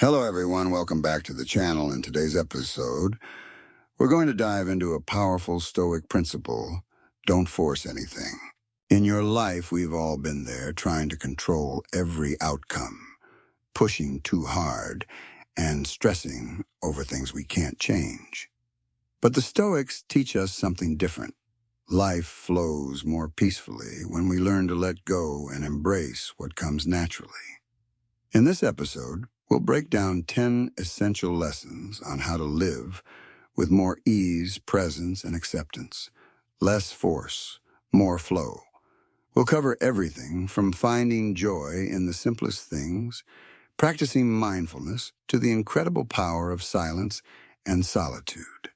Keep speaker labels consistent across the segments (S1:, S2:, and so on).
S1: Hello everyone, welcome back to the channel. In today's episode, we're going to dive into a powerful Stoic principle: don't force anything. In your life, we've all been there, trying to control every outcome, pushing too hard, and stressing over things we can't change. But the Stoics teach us something different. Life flows more peacefully when we learn to let go and embrace what comes naturally. In this episode, we'll break down 10 essential lessons on how to live with more ease, presence, and acceptance. Less force, more flow. We'll cover everything from finding joy in the simplest things, practicing mindfulness, to the incredible power of silence and solitude.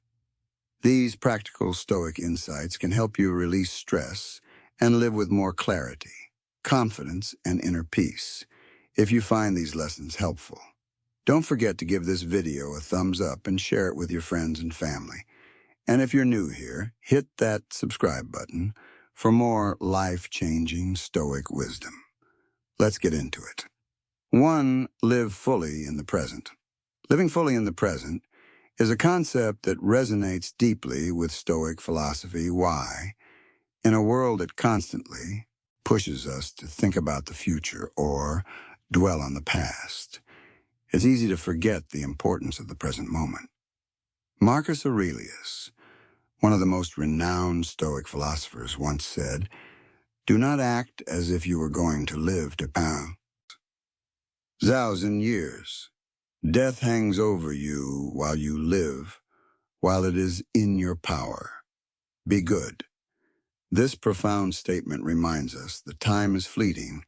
S1: These practical Stoic insights can help you release stress and live with more clarity, confidence, and inner peace if you find these lessons helpful. Don't forget to give this video a thumbs up and share it with your friends and family. And if you're new here, hit that subscribe button for more life-changing Stoic wisdom. Let's get into it. 1. Live fully in the present. Living fully in the present is a concept that resonates deeply with Stoic philosophy. Why? In a world that constantly pushes us to think about the future or dwell on the past, it's easy to forget the importance of the present moment. Marcus Aurelius, one of the most renowned Stoic philosophers, once said, "Do not act as if you were going to live to 1,000 years. Death hangs over you while you live, while it is in your power. Be good." This profound statement reminds us that time is fleeting,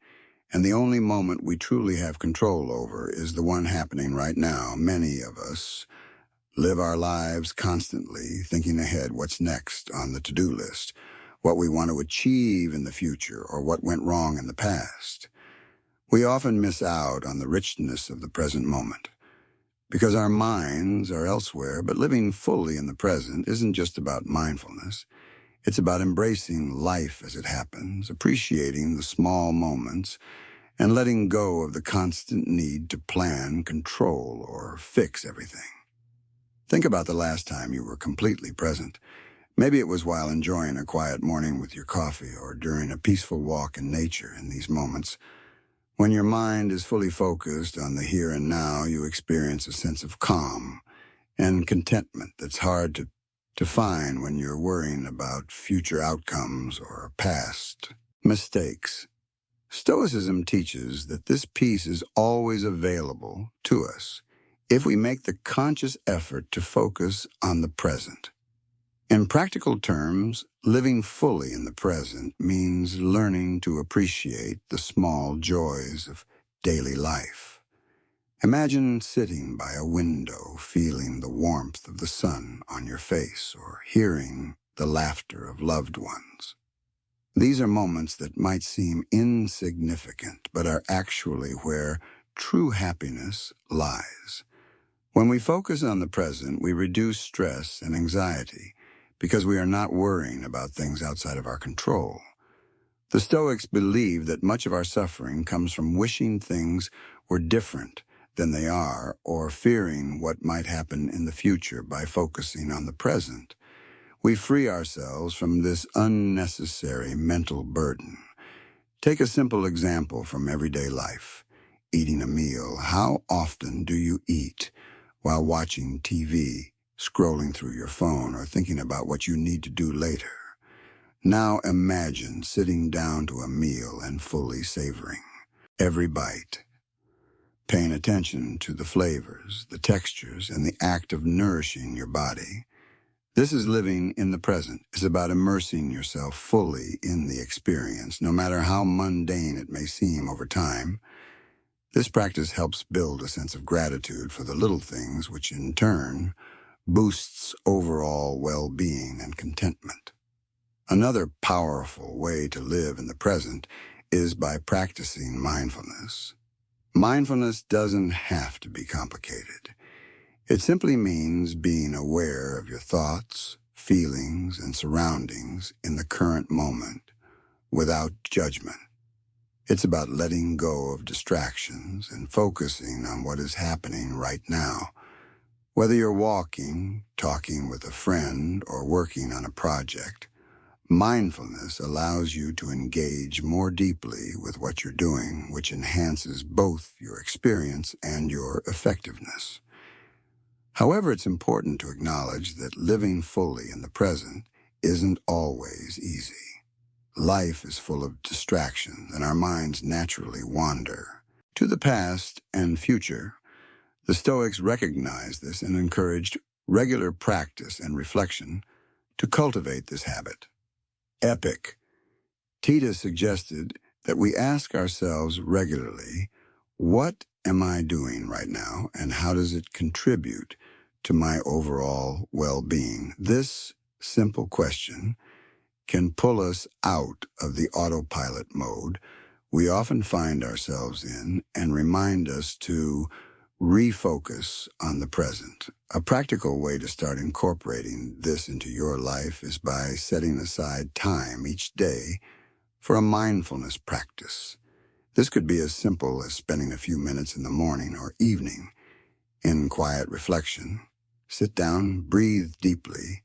S1: and the only moment we truly have control over is the one happening right now. Many of us live our lives constantly thinking ahead, what's next on the to-do list, what we want to achieve in the future, or what went wrong in the past. We often miss out on the richness of the present moment because our minds are elsewhere. But living fully in the present isn't just about mindfulness. It's about embracing life as it happens, appreciating the small moments, and letting go of the constant need to plan, control, or fix everything. Think about the last time you were completely present. Maybe it was while enjoying a quiet morning with your coffee, or during a peaceful walk in nature. In these moments, when your mind is fully focused on the here and now, you experience a sense of calm and contentment that's hard to find when you're worrying about future outcomes or past mistakes. Stoicism teaches that this peace is always available to us if we make the conscious effort to focus on the present. In practical terms, living fully in the present means learning to appreciate the small joys of daily life. Imagine sitting by a window, feeling the warmth of the sun on your face, or hearing the laughter of loved ones. These are moments that might seem insignificant, but are actually where true happiness lies. When we focus on the present, we reduce stress and anxiety because we are not worrying about things outside of our control. The Stoics believe that much of our suffering comes from wishing things were different than they are, or fearing what might happen in the future. By focusing on the present, we free ourselves from this unnecessary mental burden. Take a simple example from everyday life: eating a meal. How often do you eat while watching TV, scrolling through your phone, or thinking about what you need to do later? Now imagine sitting down to a meal and fully savoring every bite, paying attention to the flavors, the textures, and the act of nourishing your body. This is living in the present. It's about immersing yourself fully in the experience, no matter how mundane it may seem over time. This practice helps build a sense of gratitude for the little things, which in turn boosts overall well-being and contentment. Another powerful way to live in the present is by practicing mindfulness. Mindfulness doesn't have to be complicated. It simply means being aware of your thoughts, feelings, and surroundings in the current moment without judgment. It's about letting go of distractions and focusing on what is happening right now. Whether you're walking, talking with a friend, or working on a project, mindfulness allows you to engage more deeply with what you're doing, which enhances both your experience and your effectiveness. However, it's important to acknowledge that living fully in the present isn't always easy. Life is full of distractions, and our minds naturally wander to the past and future. The Stoics recognized this and encouraged regular practice and reflection to cultivate this habit. Epictetus suggested that we ask ourselves regularly, what am I doing right now, and how does it contribute to my overall well-being? This simple question can pull us out of the autopilot mode we often find ourselves in and remind us to refocus on the present. A practical way to start incorporating this into your life is by setting aside time each day for a mindfulness practice. This could be as simple as spending a few minutes in the morning or evening in quiet reflection. Sit down, breathe deeply,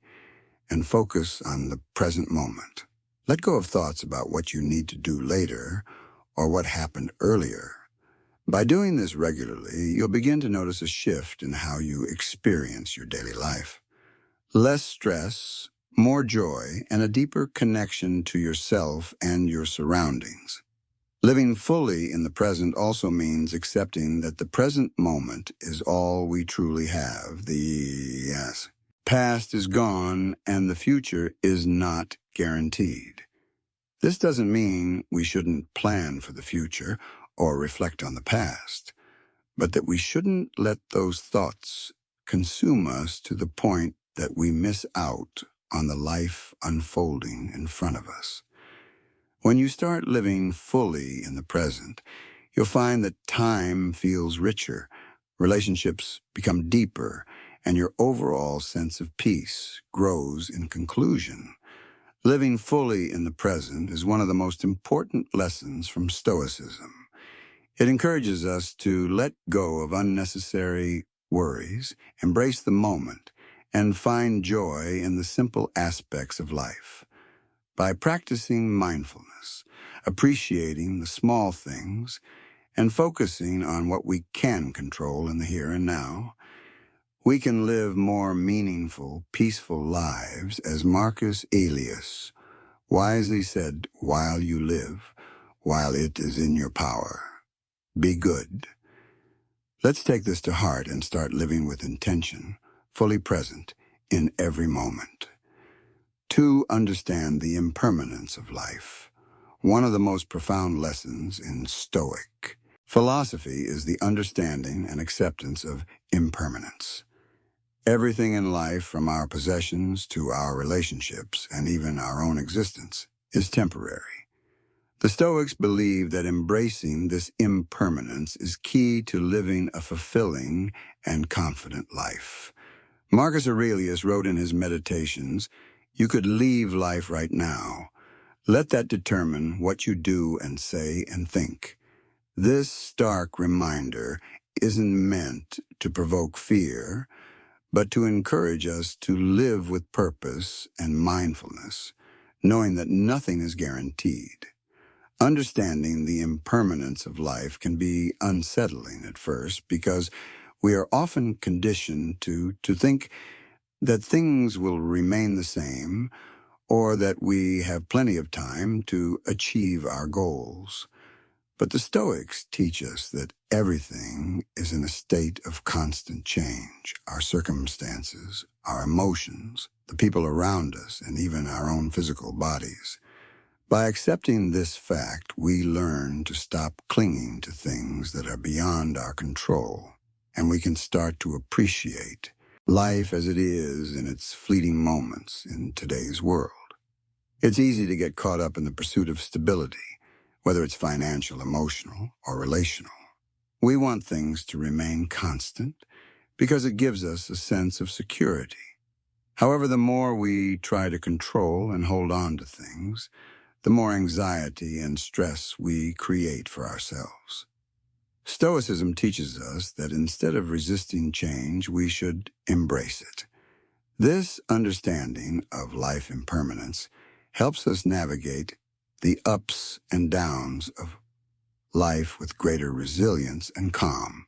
S1: and focus on the present moment. Let go of thoughts about what you need to do later or what happened earlier. By doing this regularly, you'll begin to notice a shift in how you experience your daily life. Less stress, more joy, and a deeper connection to yourself and your surroundings. Living fully in the present also means accepting that the present moment is all we truly have. The past is gone and the future is not guaranteed. This doesn't mean we shouldn't plan for the future or reflect on the past, but that we shouldn't let those thoughts consume us to the point that we miss out on the life unfolding in front of us. When you start living fully in the present, you'll find that time feels richer, relationships become deeper, and your overall sense of peace grows in conclusion. Living fully in the present is one of the most important lessons from Stoicism. It encourages us to let go of unnecessary worries, embrace the moment, and find joy in the simple aspects of life. By practicing mindfulness, appreciating the small things, and focusing on what we can control in the here and now, we can live more meaningful, peaceful lives, as Marcus Aurelius wisely said, while you live, while it is in your power. Be good. Let's take this to heart and start living with intention, fully present in every moment. To understand the impermanence of life, one of the most profound lessons in Stoic philosophy is the understanding and acceptance of impermanence. Everything in life, from our possessions to our relationships and even our own existence, is temporary. The Stoics believe that embracing this impermanence is key to living a fulfilling and confident life. Marcus Aurelius wrote in his Meditations, "You could leave life right now. Let that determine what you do and say and think." This stark reminder isn't meant to provoke fear, but to encourage us to live with purpose and mindfulness, knowing that nothing is guaranteed. Understanding the impermanence of life can be unsettling at first because we are often conditioned to think that things will remain the same or that we have plenty of time to achieve our goals. But the Stoics teach us that everything is in a state of constant change. Our circumstances, our emotions, the people around us, and even our own physical bodies. By accepting this fact, we learn to stop clinging to things that are beyond our control, and we can start to appreciate life as it is in its fleeting moments in today's world. It's easy to get caught up in the pursuit of stability, whether it's financial, emotional, or relational. We want things to remain constant because it gives us a sense of security. However, the more we try to control and hold on to things, the more anxiety and stress we create for ourselves. Stoicism teaches us that instead of resisting change, we should embrace it. This understanding of life impermanence helps us navigate the ups and downs of life with greater resilience and calm.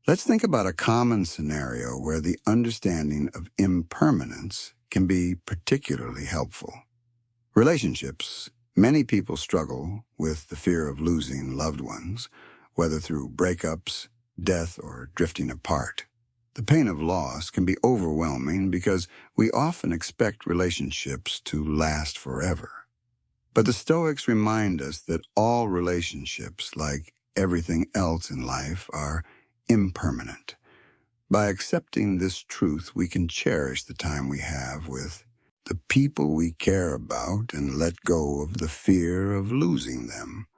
S1: Let's think about a common scenario where the understanding of impermanence can be particularly helpful. Relationships. Many people struggle with the fear of losing loved ones, whether through breakups, death, or drifting apart. The pain of loss can be overwhelming because we often expect relationships to last forever. But the Stoics remind us that all relationships, like everything else in life, are impermanent. By accepting this truth, we can cherish the time we have with the people we care about and let go of the fear of losing them.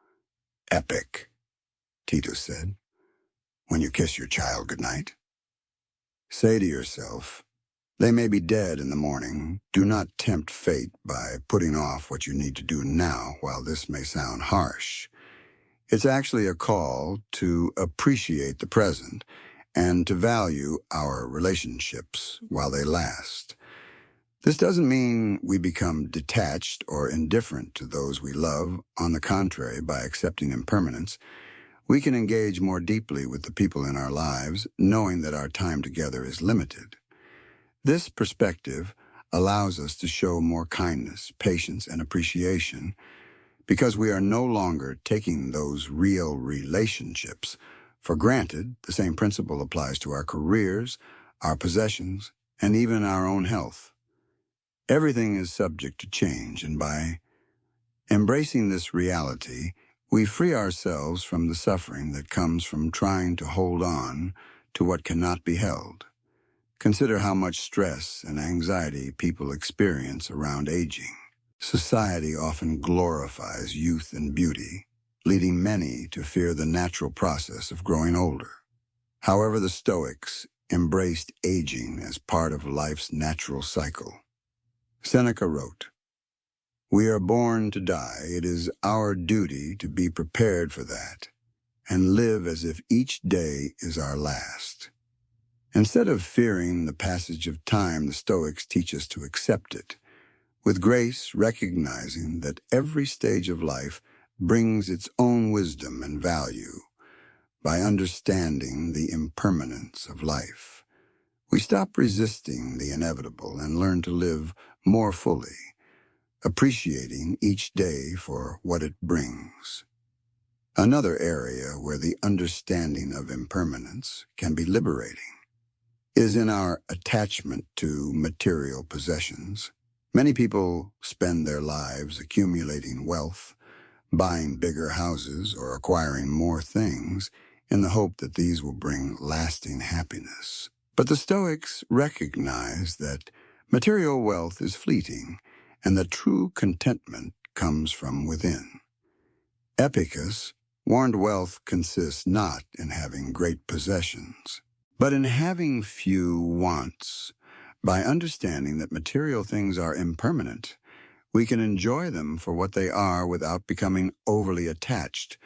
S1: Epictetus said, when you kiss your child goodnight, say to yourself, they may be dead in the morning. Do not tempt fate by putting off what you need to do now. While this may sound harsh, it's actually a call to appreciate the present and to value our relationships while they last. This doesn't mean we become detached or indifferent to those we love. On the contrary, by accepting impermanence, we can engage more deeply with the people in our lives, knowing that our time together is limited. This perspective allows us to show more kindness, patience, and appreciation because we are no longer taking those real relationships for granted. The same principle applies to our careers, our possessions, and even our own health. Everything is subject to change, and by embracing this reality, we free ourselves from the suffering that comes from trying to hold on to what cannot be held. Consider how much stress and anxiety people experience around aging. Society often glorifies youth and beauty, leading many to fear the natural process of growing older. However, the Stoics embraced aging as part of life's natural cycle. Seneca wrote, "We are born to die. It is our duty to be prepared for that and live as if each day is our last." Instead of fearing the passage of time, the Stoics teach us to accept it, with grace, recognizing that every stage of life brings its own wisdom and value. By understanding the impermanence of life, we stop resisting the inevitable and learn to live more fully, appreciating each day for what it brings. Another area where the understanding of impermanence can be liberating is in our attachment to material possessions. Many people spend their lives accumulating wealth, buying bigger houses, or acquiring more things in the hope that these will bring lasting happiness. But the Stoics recognize that material wealth is fleeting and that true contentment comes from within. Epictetus warned wealth consists not in having great possessions, but in having few wants. By understanding that material things are impermanent, we can enjoy them for what they are without becoming overly attached.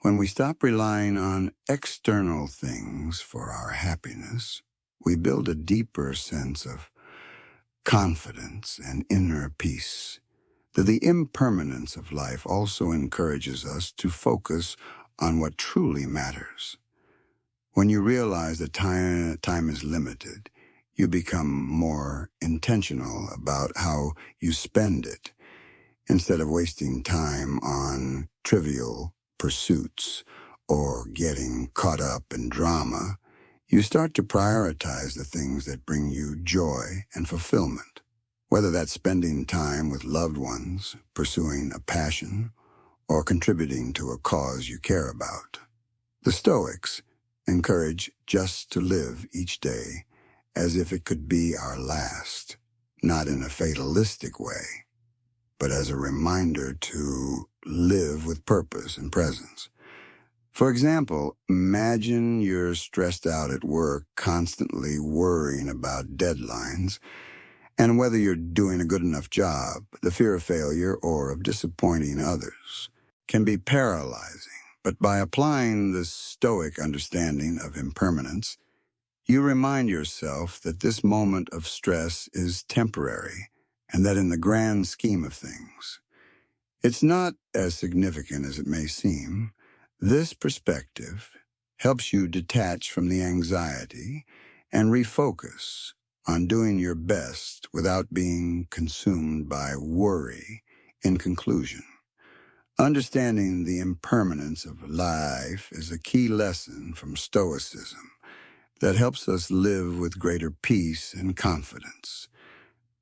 S1: When we stop relying on external things for our happiness, we build a deeper sense of confidence and inner peace. The impermanence of life also encourages us to focus on what truly matters. When you realize that time is limited, you become more intentional about how you spend it. Instead of wasting time on trivial pursuits or getting caught up in drama, you start to prioritize the things that bring you joy and fulfillment. Whether that's spending time with loved ones, pursuing a passion, or contributing to a cause you care about. The Stoics encourage just to live each day as if it could be our last, not in a fatalistic way, but as a reminder to live with purpose and presence. For example, imagine you're stressed out at work, constantly worrying about deadlines, And whether you're doing a good enough job, the fear of failure or of disappointing others can be paralyzing. But by applying the Stoic understanding of impermanence, you remind yourself that this moment of stress is temporary and that in the grand scheme of things, it's not as significant as it may seem. This perspective helps you detach from the anxiety and refocus on doing your best without being consumed by worry. In conclusion, understanding the impermanence of life is a key lesson from Stoicism that helps us live with greater peace and confidence.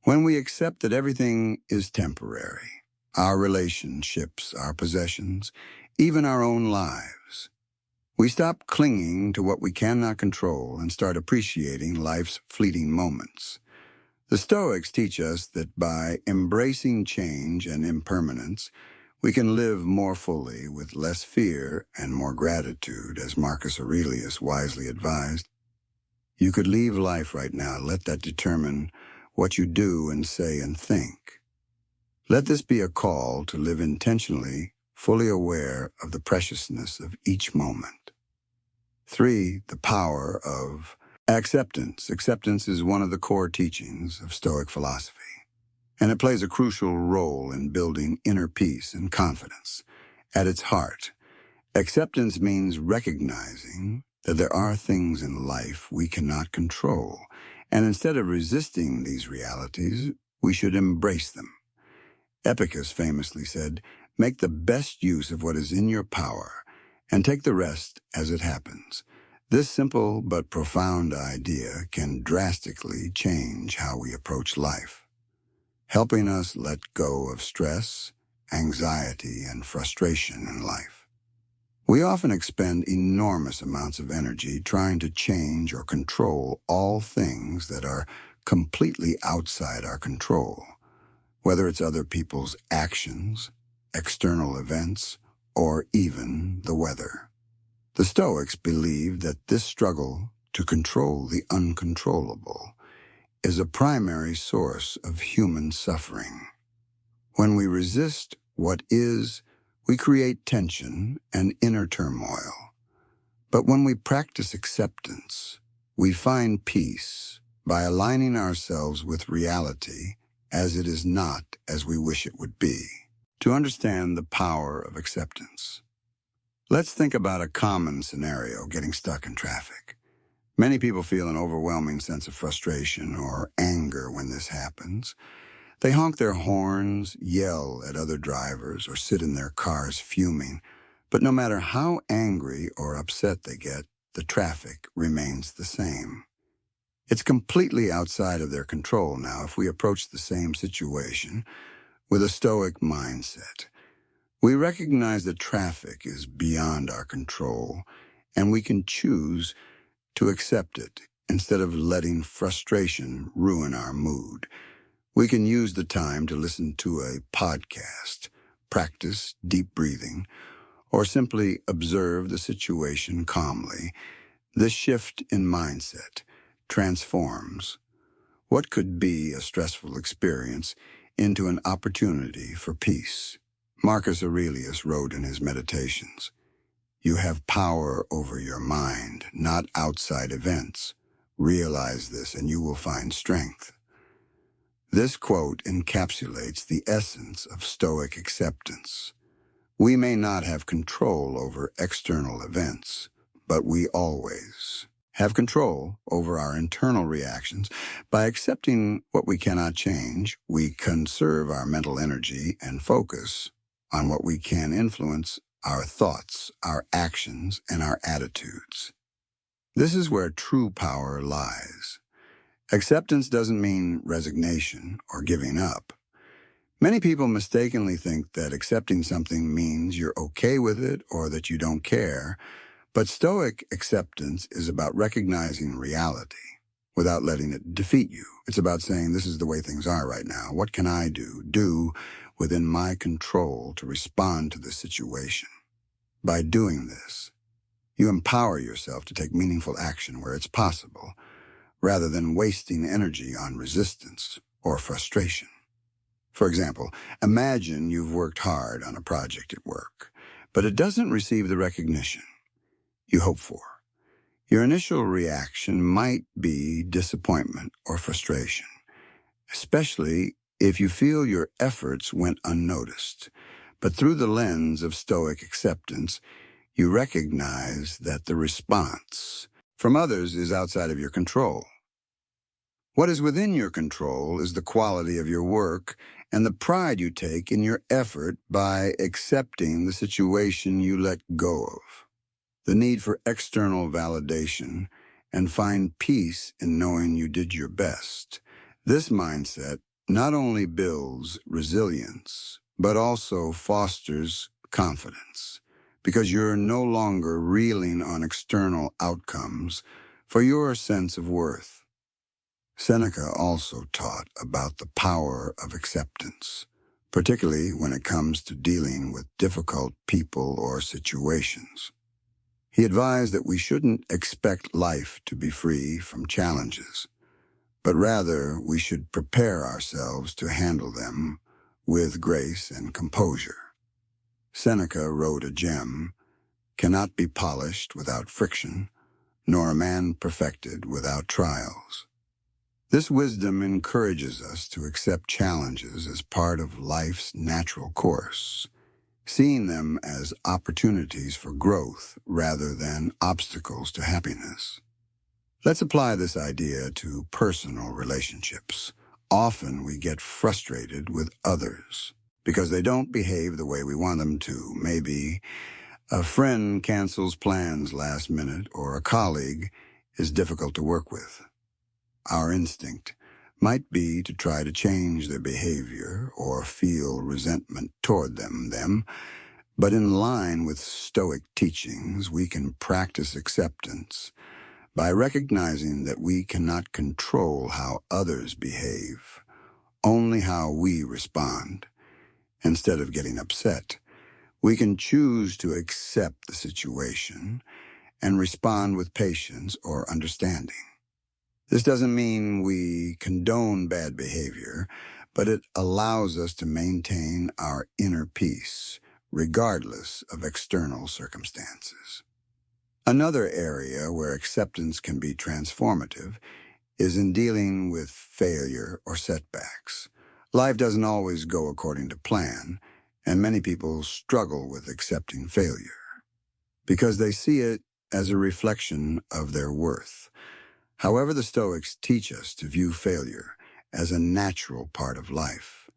S1: When we accept that everything is temporary, our relationships, our possessions, even our own lives, we stop clinging to what we cannot control and start appreciating life's fleeting moments. The Stoics teach us that by embracing change and impermanence, we can live more fully with less fear and more gratitude, as Marcus Aurelius wisely advised. You could leave life right now. Let that determine what you do and say and think. Let this be a call to live intentionally, fully aware of the preciousness of each moment. 3, the power of acceptance. Acceptance is one of the core teachings of Stoic philosophy, and it plays a crucial role in building inner peace and confidence. At its heart, acceptance means recognizing that there are things in life we cannot control, and instead of resisting these realities, we should embrace them. Epictetus famously said, "Make the best use of what is in your power, and take the rest as it happens." This simple but profound idea can drastically change how we approach life, helping us let go of stress, anxiety, and frustration in life. We often expend enormous amounts of energy trying to change or control all things that are completely outside our control, whether it's other people's actions, external events, or even the weather. The Stoics believed that this struggle to control the uncontrollable is a primary source of human suffering. When we resist what is, we create tension and inner turmoil. But when we practice acceptance, we find peace by aligning ourselves with reality as it is not as we wish it would be. To understand the power of acceptance, let's think about a common scenario: getting stuck in traffic. Many people feel an overwhelming sense of frustration or anger when this happens. They honk their horns, yell at other drivers, or sit in their cars fuming. But no matter how angry or upset they get, the traffic remains the same. It's completely outside of their control now if we approach the same situation with a Stoic mindset. We recognize that traffic is beyond our control, and we can choose to accept it instead of letting frustration ruin our mood. We can use the time to listen to a podcast, practice deep breathing, or simply observe the situation calmly. This shift in mindset transforms what could be a stressful experience into an opportunity for peace. Marcus Aurelius wrote in his Meditations, "You have power over your mind, not outside events. Realize this and you will find strength." This quote encapsulates the essence of Stoic acceptance. We may not have control over external events, but we always have control over our internal reactions. By accepting what we cannot change, we conserve our mental energy and focus on what we can influence: our thoughts, our actions, and our attitudes. This is where true power lies. Acceptance doesn't mean resignation or giving up. Many people mistakenly think that accepting something means you're okay with it or that you don't care, but Stoic acceptance is about recognizing reality without letting it defeat you. It's about saying, this is the way things are right now. What can I do within my control to respond to this situation? By doing this, you empower yourself to take meaningful action where it's possible, rather than wasting energy on resistance. or frustration. For example, imagine you've worked hard on a project at work, but it doesn't receive the recognition you hope for. Your initial reaction might be disappointment or frustration, especially if you feel your efforts went unnoticed. But through the lens of Stoic acceptance, you recognize that the response from others is outside of your control. What is within your control is the quality of your work and the pride you take in your effort by accepting the situation you let go of. The need for external validation and find peace in knowing you did your best. This mindset not only builds resilience, but also fosters confidence, because you're no longer reeling on external outcomes for your sense of worth. Seneca also taught about the power of acceptance, particularly when it comes to dealing with difficult people or situations. He advised that we shouldn't expect life to be free from challenges, but rather we should prepare ourselves to handle them with grace and composure. Seneca wrote a gem, "Cannot be polished without friction, nor a man perfected without trials." This wisdom encourages us to accept challenges as part of life's natural course, seeing them as opportunities for growth rather than obstacles to happiness. Let's apply this idea to personal relationships. Often we get frustrated with others because they don't behave the way we want them to. Maybe a friend cancels plans last minute, or a colleague is difficult to work with. Our instinct might be to try to change their behavior or feel resentment toward them, but in line with Stoic teachings, we can practice acceptance by recognizing that we cannot control how others behave, only how we respond. Instead of getting upset, we can choose to accept the situation and respond with patience or understanding. This doesn't mean we condone bad behavior, but it allows us to maintain our inner peace, regardless of external circumstances. Another area where acceptance can be transformative is in dealing with failure or setbacks. Life doesn't always go according to plan, and many people struggle with accepting failure because they see it as a reflection of their worth. However, the Stoics teach us to view failure as a natural part of life.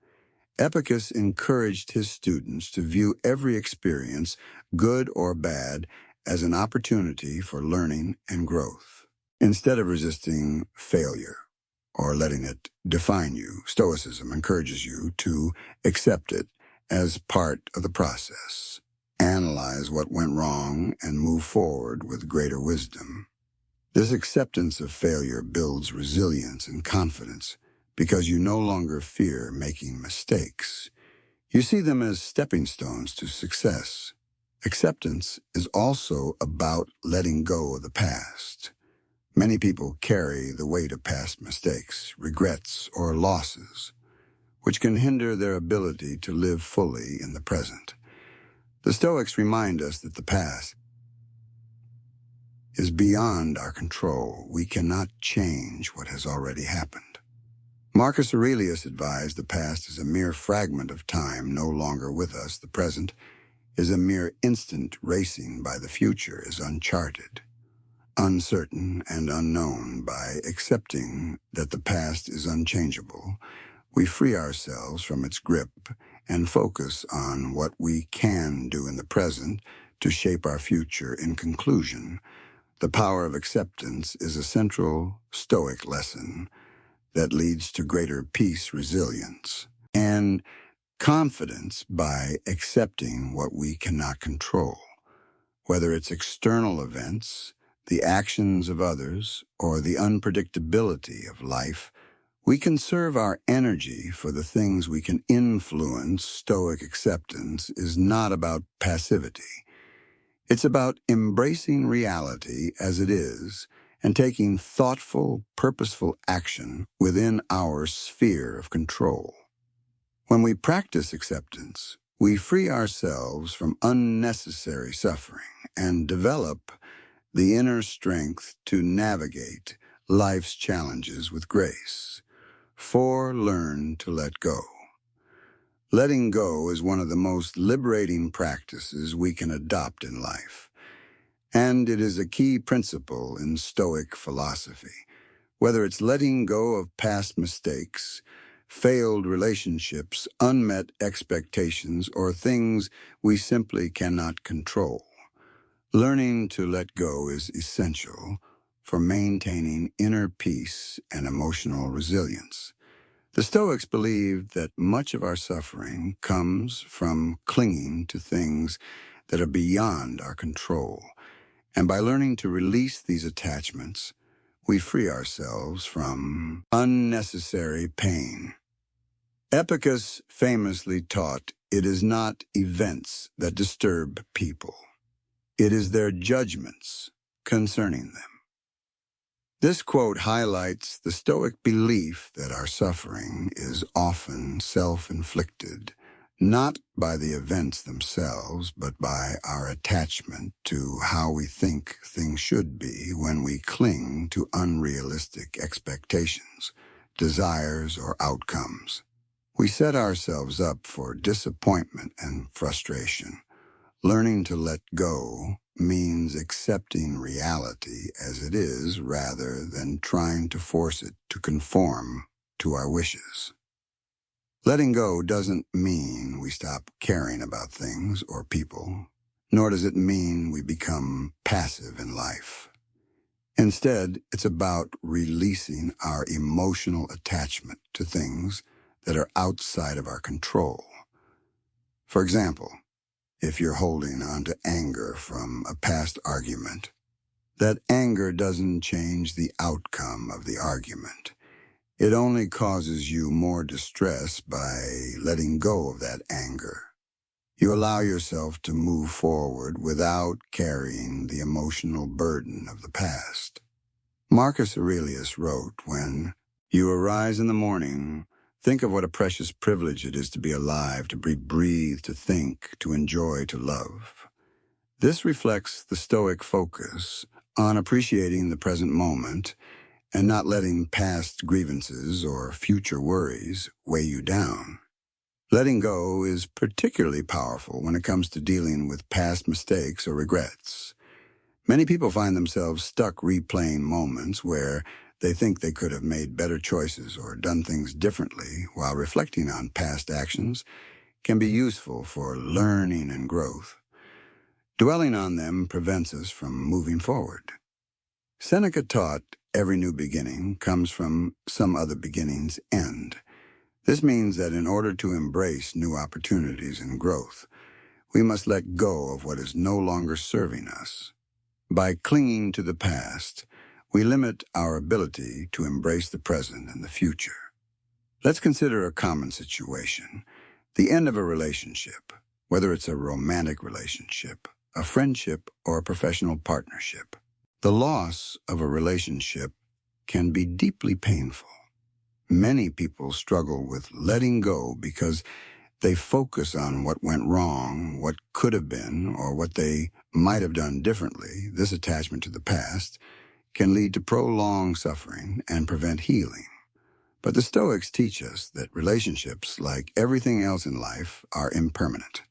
S1: Epictetus encouraged his students to view every experience, good or bad, as an opportunity for learning and growth. Instead of resisting failure or letting it define you, Stoicism encourages you to accept it as part of the process. Analyze what went wrong and move forward with greater wisdom. This acceptance of failure builds resilience and confidence because you no longer fear making mistakes. You see them as stepping stones to success. Acceptance is also about letting go of the past. Many people carry the weight of past mistakes, regrets, or losses, which can hinder their ability to live fully in the present. The Stoics remind us that the past is beyond our control. We cannot change what has already happened. Marcus Aurelius advised the past is a mere fragment of time no longer with us. The present is a mere instant racing by the future is uncharted, uncertain, and unknown. By accepting that the past is unchangeable, we free ourselves from its grip and focus on what we can do in the present to shape our future. In conclusion, the power of acceptance is a central Stoic lesson that leads to greater peace, resilience, and confidence by accepting what we cannot control, whether it's external events, the actions of others, or the unpredictability of life. We conserve our energy for the things we can influence. Stoic acceptance is not about passivity. It's about embracing reality as it is and taking thoughtful, purposeful action within our sphere of control. When we practice acceptance, we free ourselves from unnecessary suffering and develop the inner strength to navigate life's challenges with grace. 4. Learn to let go. Letting go is one of the most liberating practices we can adopt in life, and it is a key principle in Stoic philosophy. Whether it's letting go of past mistakes, failed relationships, unmet expectations, or things we simply cannot control, learning to let go is essential for maintaining inner peace and emotional resilience. The Stoics believed that much of our suffering comes from clinging to things that are beyond our control, and by learning to release these attachments, we free ourselves from unnecessary pain. Epictetus famously taught, "It is not events that disturb people. It is their judgments concerning them." This quote highlights the Stoic belief that our suffering is often self-inflicted, not by the events themselves, but by our attachment to how we think things should be when we cling to unrealistic expectations, desires, or outcomes. We set ourselves up for disappointment and frustration. Learning to let go means accepting reality as it is rather than trying to force it to conform to our wishes. Letting go doesn't mean we stop caring about things or people, nor does it mean we become passive in life. Instead, it's about releasing our emotional attachment to things that are outside of our control. For example, if you're holding on to anger from a past argument, that anger doesn't change the outcome of the argument. It only causes you more distress by letting go of that anger. You allow yourself to move forward without carrying the emotional burden of the past. Marcus Aurelius wrote, "When you arise in the morning, think of what a precious privilege it is to be alive, to breathe, to think, to enjoy, to love." This reflects the Stoic focus on appreciating the present moment and not letting past grievances or future worries weigh you down. Letting go is particularly powerful when it comes to dealing with past mistakes or regrets. Many people find themselves stuck replaying moments where they think they could have made better choices or done things differently, while reflecting on past actions can be useful for learning and growth. Dwelling on them prevents us from moving forward. Seneca taught, "Every new beginning comes from some other beginning's end." This means that in order to embrace new opportunities and growth, we must let go of what is no longer serving us. By clinging to the past, we limit our ability to embrace the present and the future. Let's consider a common situation: the end of a relationship, whether it's a romantic relationship, a friendship, or a professional partnership. The loss of a relationship can be deeply painful. Many people struggle with letting go because they focus on what went wrong, what could have been, or what they might have done differently. This attachment to the past can lead to prolonged suffering and prevent healing. But the Stoics teach us that relationships, like everything else in life, are impermanent.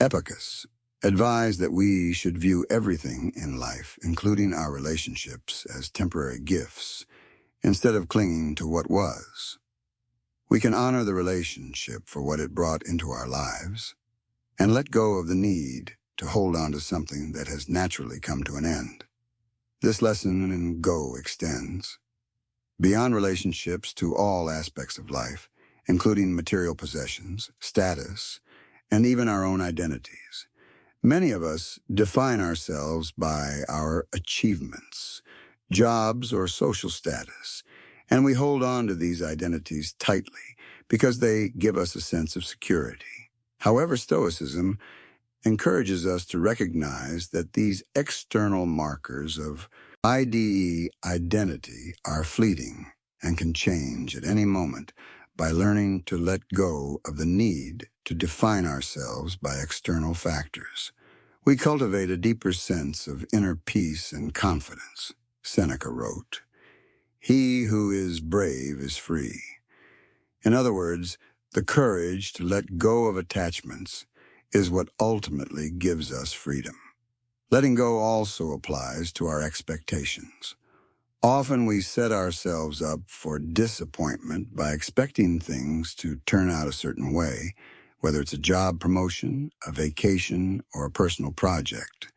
S1: Epictetus advised that we should view everything in life, including our relationships, as temporary gifts, instead of clinging to what was. We can honor the relationship for what it brought into our lives and let go of the need to hold on to something that has naturally come to an end. This lesson in Go extends beyond relationships to all aspects of life, including material possessions, status, and even our own identities. Many of us define ourselves by our achievements, jobs, or social status, and we hold on to these identities tightly because they give us a sense of security. However, Stoicism encourages us to recognize that these external markers of IDE identity are fleeting and can change at any moment by learning to let go of the need to define ourselves by external factors. We cultivate a deeper sense of inner peace and confidence. Seneca wrote, "He who is brave is free." In other words, the courage to let go of attachments is what ultimately gives us freedom. Letting go also applies to our expectations. Often we set ourselves up for disappointment by expecting things to turn out a certain way, whether it's a job promotion, a vacation, or a personal project.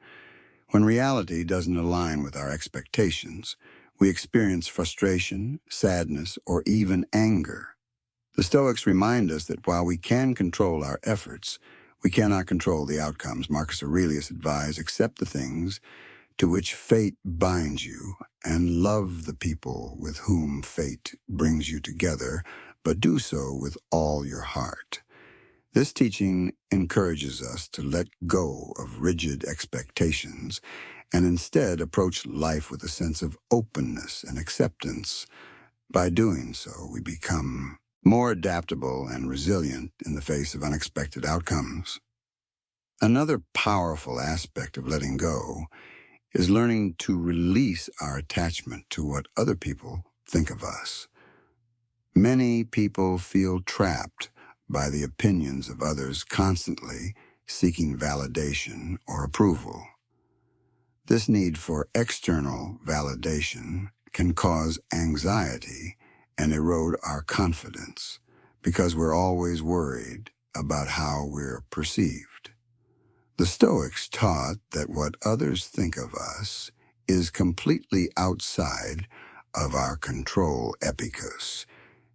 S1: When reality doesn't align with our expectations, we experience frustration, sadness, or even anger. The Stoics remind us that while we can control our efforts, we cannot control the outcomes. Marcus Aurelius advised, accept the things to which fate binds you and love the people with whom fate brings you together, but do so with all your heart. This teaching encourages us to let go of rigid expectations and instead approach life with a sense of openness and acceptance. By doing so, we become more adaptable and resilient in the face of unexpected outcomes. Another powerful aspect of letting go is learning to release our attachment to what other people think of us. Many people feel trapped by the opinions of others, constantly seeking validation or approval. This need for external validation can cause anxiety and erode our confidence because we're always worried about how we're perceived. The Stoics taught that what others think of us is completely outside of our control. Epictetus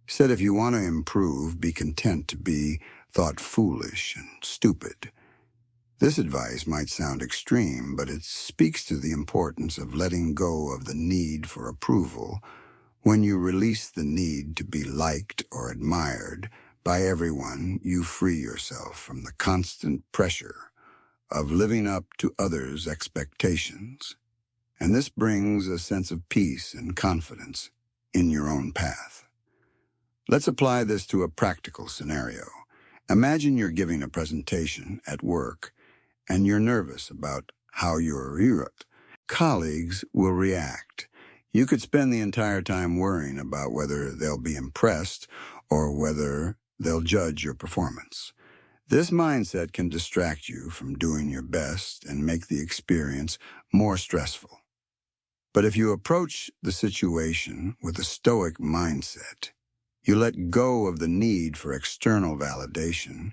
S1: said, if you want to improve, be content to be thought foolish and stupid. This advice might sound extreme, but it speaks to the importance of letting go of the need for approval. When you release the need to be liked or admired by everyone, you free yourself from the constant pressure of living up to others' expectations. And this brings a sense of peace and confidence in your own path. Let's apply this to a practical scenario. Imagine you're giving a presentation at work and you're nervous about how your colleagues will react. You could spend the entire time worrying about whether they'll be impressed or whether they'll judge your performance. This mindset can distract you from doing your best and make the experience more stressful. But if you approach the situation with a Stoic mindset, you let go of the need for external validation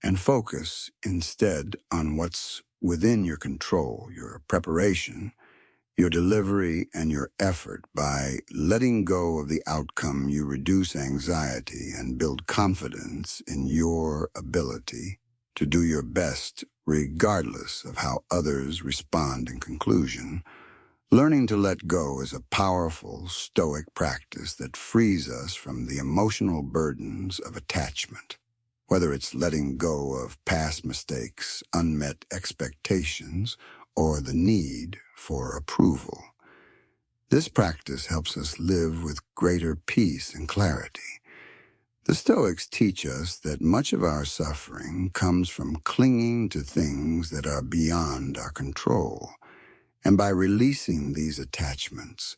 S1: and focus instead on what's within your control, your preparation, your delivery, and your effort. By letting go of the outcome, you reduce anxiety and build confidence in your ability to do your best regardless of how others respond. In conclusion, learning to let go is a powerful Stoic practice that frees us from the emotional burdens of attachment. Whether it's letting go of past mistakes, unmet expectations, or the need for approval, this practice helps us live with greater peace and clarity. The Stoics teach us that much of our suffering comes from clinging to things that are beyond our control. And by releasing these attachments,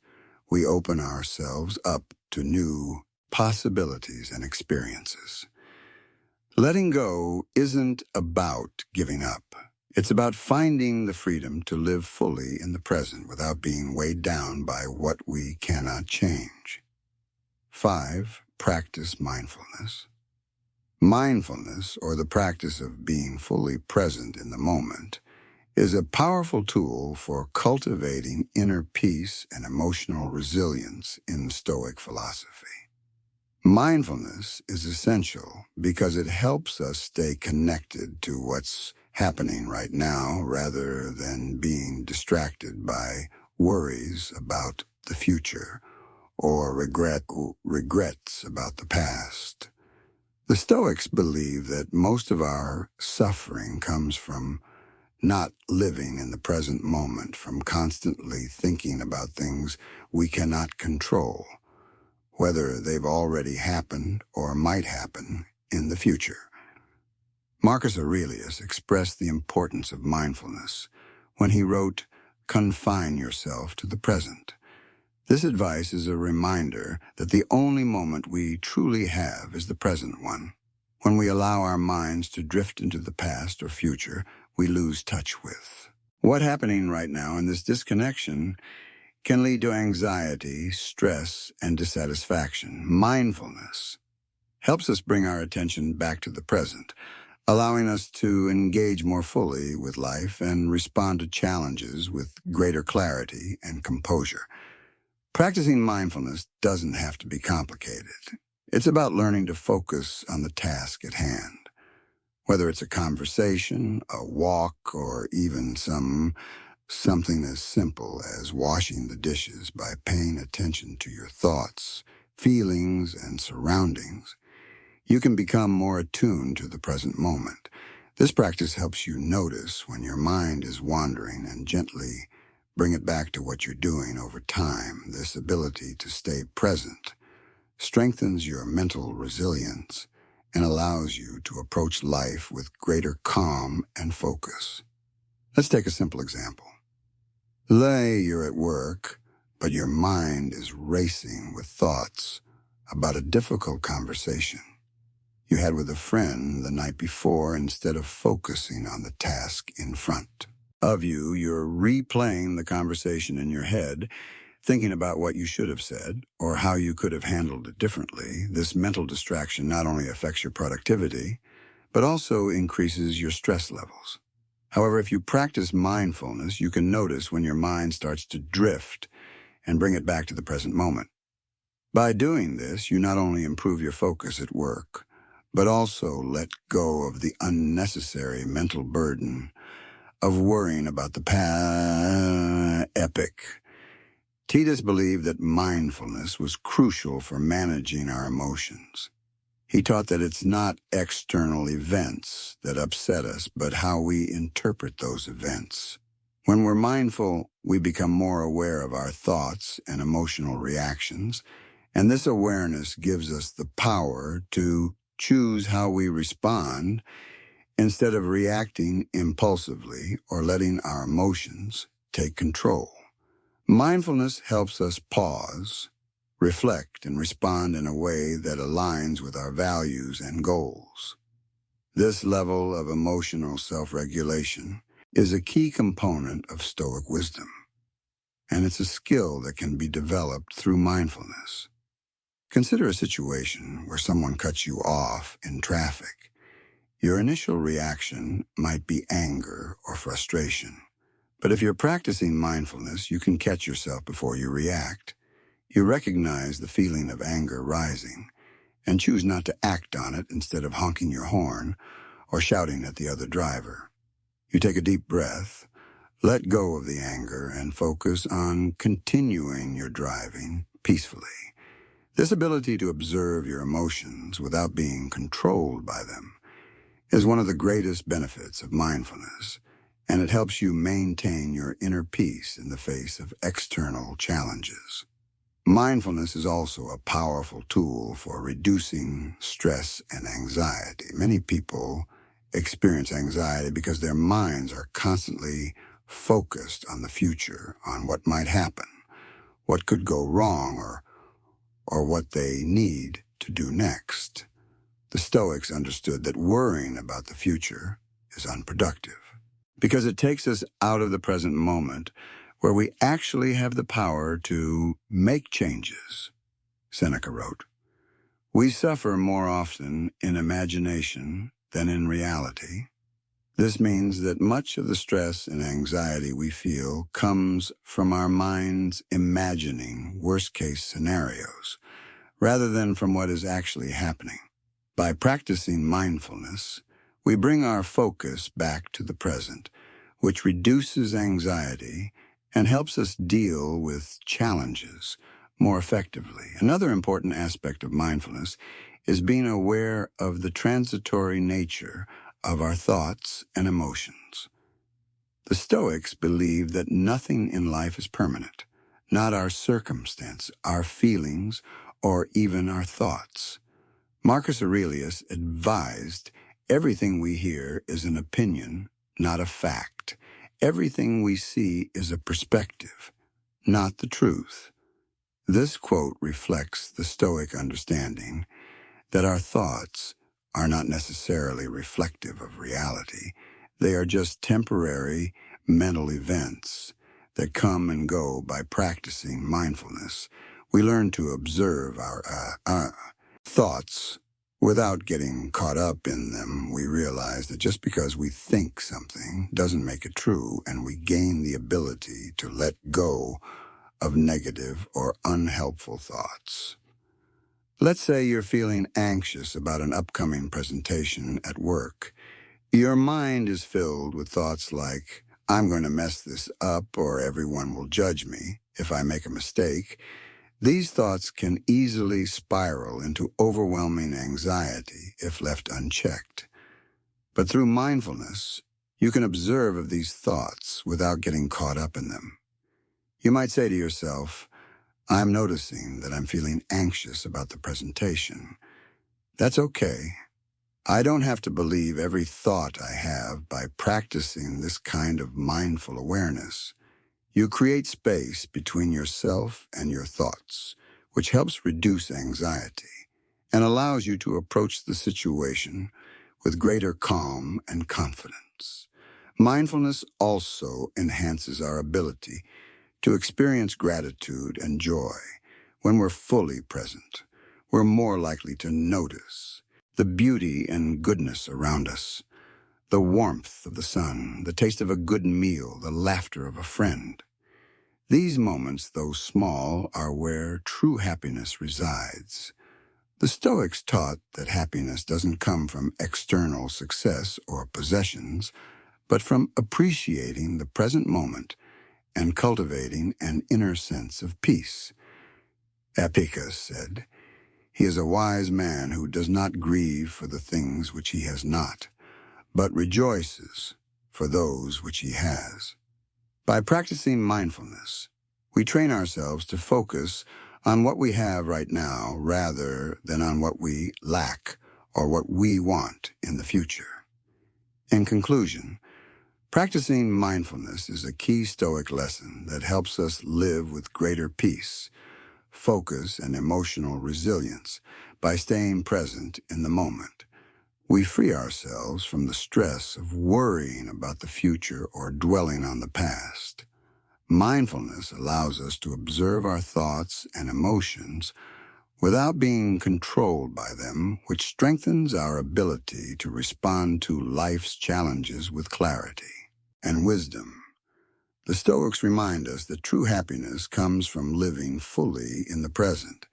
S1: we open ourselves up to new possibilities and experiences. Letting go isn't about giving up. It's about finding the freedom to live fully in the present without being weighed down by what we cannot change. 5. Practice mindfulness. Mindfulness, or the practice of being fully present in the moment, is a powerful tool for cultivating inner peace and emotional resilience in Stoic philosophy. Mindfulness is essential because it helps us stay connected to what's happening right now rather than being distracted by worries about the future or regrets about the past. The Stoics believe that most of our suffering comes from not living in the present moment from constantly thinking about things we cannot control, whether they've already happened or might happen in the future. Marcus Aurelius expressed the importance of mindfulness when he wrote, "Confine yourself to the present." This advice is a reminder that the only moment we truly have is the present one. When we allow our minds to drift into the past or future, we lose touch with. What's happening right now in this disconnection can lead to anxiety, stress, and dissatisfaction. Mindfulness helps us bring our attention back to the present, allowing us to engage more fully with life and respond to challenges with greater clarity and composure. Practicing mindfulness doesn't have to be complicated. It's about learning to focus on the task at hand. Whether it's a conversation, a walk, or even something as simple as washing the dishes, by paying attention to your thoughts, feelings, and surroundings, you can become more attuned to the present moment. This practice helps you notice when your mind is wandering and gently bring it back to what you're doing over time. This ability to stay present strengthens your mental resilience and allows you to approach life with greater calm and focus. Let's take a simple example. Say you're at work, but your mind is racing with thoughts about a difficult conversation you had with a friend the night before. Instead of focusing on the task in front of you, you're replaying the conversation in your head, thinking about what you should have said or how you could have handled it differently. This mental distraction not only affects your productivity, but also increases your stress levels. However, if you practice mindfulness, you can notice when your mind starts to drift and bring it back to the present moment. By doing this, you not only improve your focus at work, but also let go of the unnecessary mental burden of worrying about the past. Epictetus believed that mindfulness was crucial for managing our emotions. He taught that it's not external events that upset us, but how we interpret those events. When we're mindful, we become more aware of our thoughts and emotional reactions, and this awareness gives us the power to choose how we respond instead of reacting impulsively or letting our emotions take control. Mindfulness helps us pause, reflect, and respond in a way that aligns with our values and goals. This level of emotional self-regulation is a key component of Stoic wisdom, and it's a skill that can be developed through mindfulness. Consider a situation where someone cuts you off in traffic. Your initial reaction might be anger or frustration, but if you're practicing mindfulness, you can catch yourself before you react. You recognize the feeling of anger rising and choose not to act on it instead of honking your horn or shouting at the other driver. You take a deep breath, let go of the anger, and focus on continuing your driving peacefully. This ability to observe your emotions without being controlled by them is one of the greatest benefits of mindfulness, and it helps you maintain your inner peace in the face of external challenges. Mindfulness is also a powerful tool for reducing stress and anxiety. Many people experience anxiety because their minds are constantly focused on the future, on what might happen, what could go wrong, or what they need to do next. The Stoics understood that worrying about the future is unproductive because it takes us out of the present moment where we actually have the power to make changes. Seneca wrote, "We suffer more often in imagination than in reality." This means that much of the stress and anxiety we feel comes from our minds imagining worst-case scenarios, rather than from what is actually happening. By practicing mindfulness, we bring our focus back to the present, which reduces anxiety and helps us deal with challenges more effectively. Another important aspect of mindfulness is being aware of the transitory nature of our thoughts and emotions. The Stoics believe that nothing in life is permanent, not our circumstance, our feelings, or even our thoughts. Marcus Aurelius advised, everything we hear is an opinion, not a fact. Everything we see is a perspective, not the truth. This quote reflects the Stoic understanding that our thoughts are not necessarily reflective of reality. They are just temporary mental events that come and go. By practicing mindfulness, we learn to observe our thoughts without getting caught up in them. We realize that just because we think something doesn't make it true, and we gain the ability to let go of negative or unhelpful thoughts. Let's say you're feeling anxious about an upcoming presentation at work. Your mind is filled with thoughts like, I'm going to mess this up, or everyone will judge me if I make a mistake. These thoughts can easily spiral into overwhelming anxiety if left unchecked. But through mindfulness, you can observe these thoughts without getting caught up in them. You might say to yourself, I'm noticing that I'm feeling anxious about the presentation. That's okay. I don't have to believe every thought I have. By practicing this kind of mindful awareness, you create space between yourself and your thoughts, which helps reduce anxiety and allows you to approach the situation with greater calm and confidence. Mindfulness also enhances our ability to experience gratitude and joy. When we're fully present, we're more likely to notice the beauty and goodness around us, the warmth of the sun, the taste of a good meal, the laughter of a friend. These moments, though small, are where true happiness resides. The Stoics taught that happiness doesn't come from external success or possessions, but from appreciating the present moment and cultivating an inner sense of peace. Epictetus said, he is a wise man who does not grieve for the things which he has not, but rejoices for those which he has. By practicing mindfulness, we train ourselves to focus on what we have right now rather than on what we lack or what we want in the future. In conclusion, practicing mindfulness is a key Stoic lesson that helps us live with greater peace, focus, and emotional resilience. By staying present in the moment, we free ourselves from the stress of worrying about the future or dwelling on the past. Mindfulness allows us to observe our thoughts and emotions without being controlled by them, which strengthens our ability to respond to life's challenges with clarity and wisdom. The Stoics remind us that true happiness comes from living fully in the present,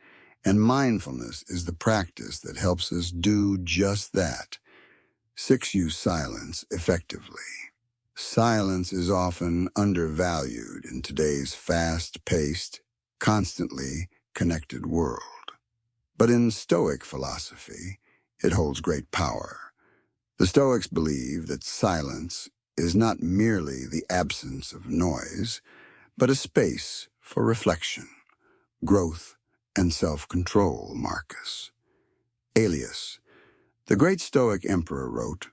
S1: and mindfulness is the practice that helps us do just that. 6. Use silence effectively. Silence is often undervalued in today's fast-paced, constantly connected world. But in Stoic philosophy, it holds great power. The Stoics believe that silence is not merely the absence of noise, but a space for reflection, growth, and self-control. Marcus Aurelius, the great Stoic emperor, wrote,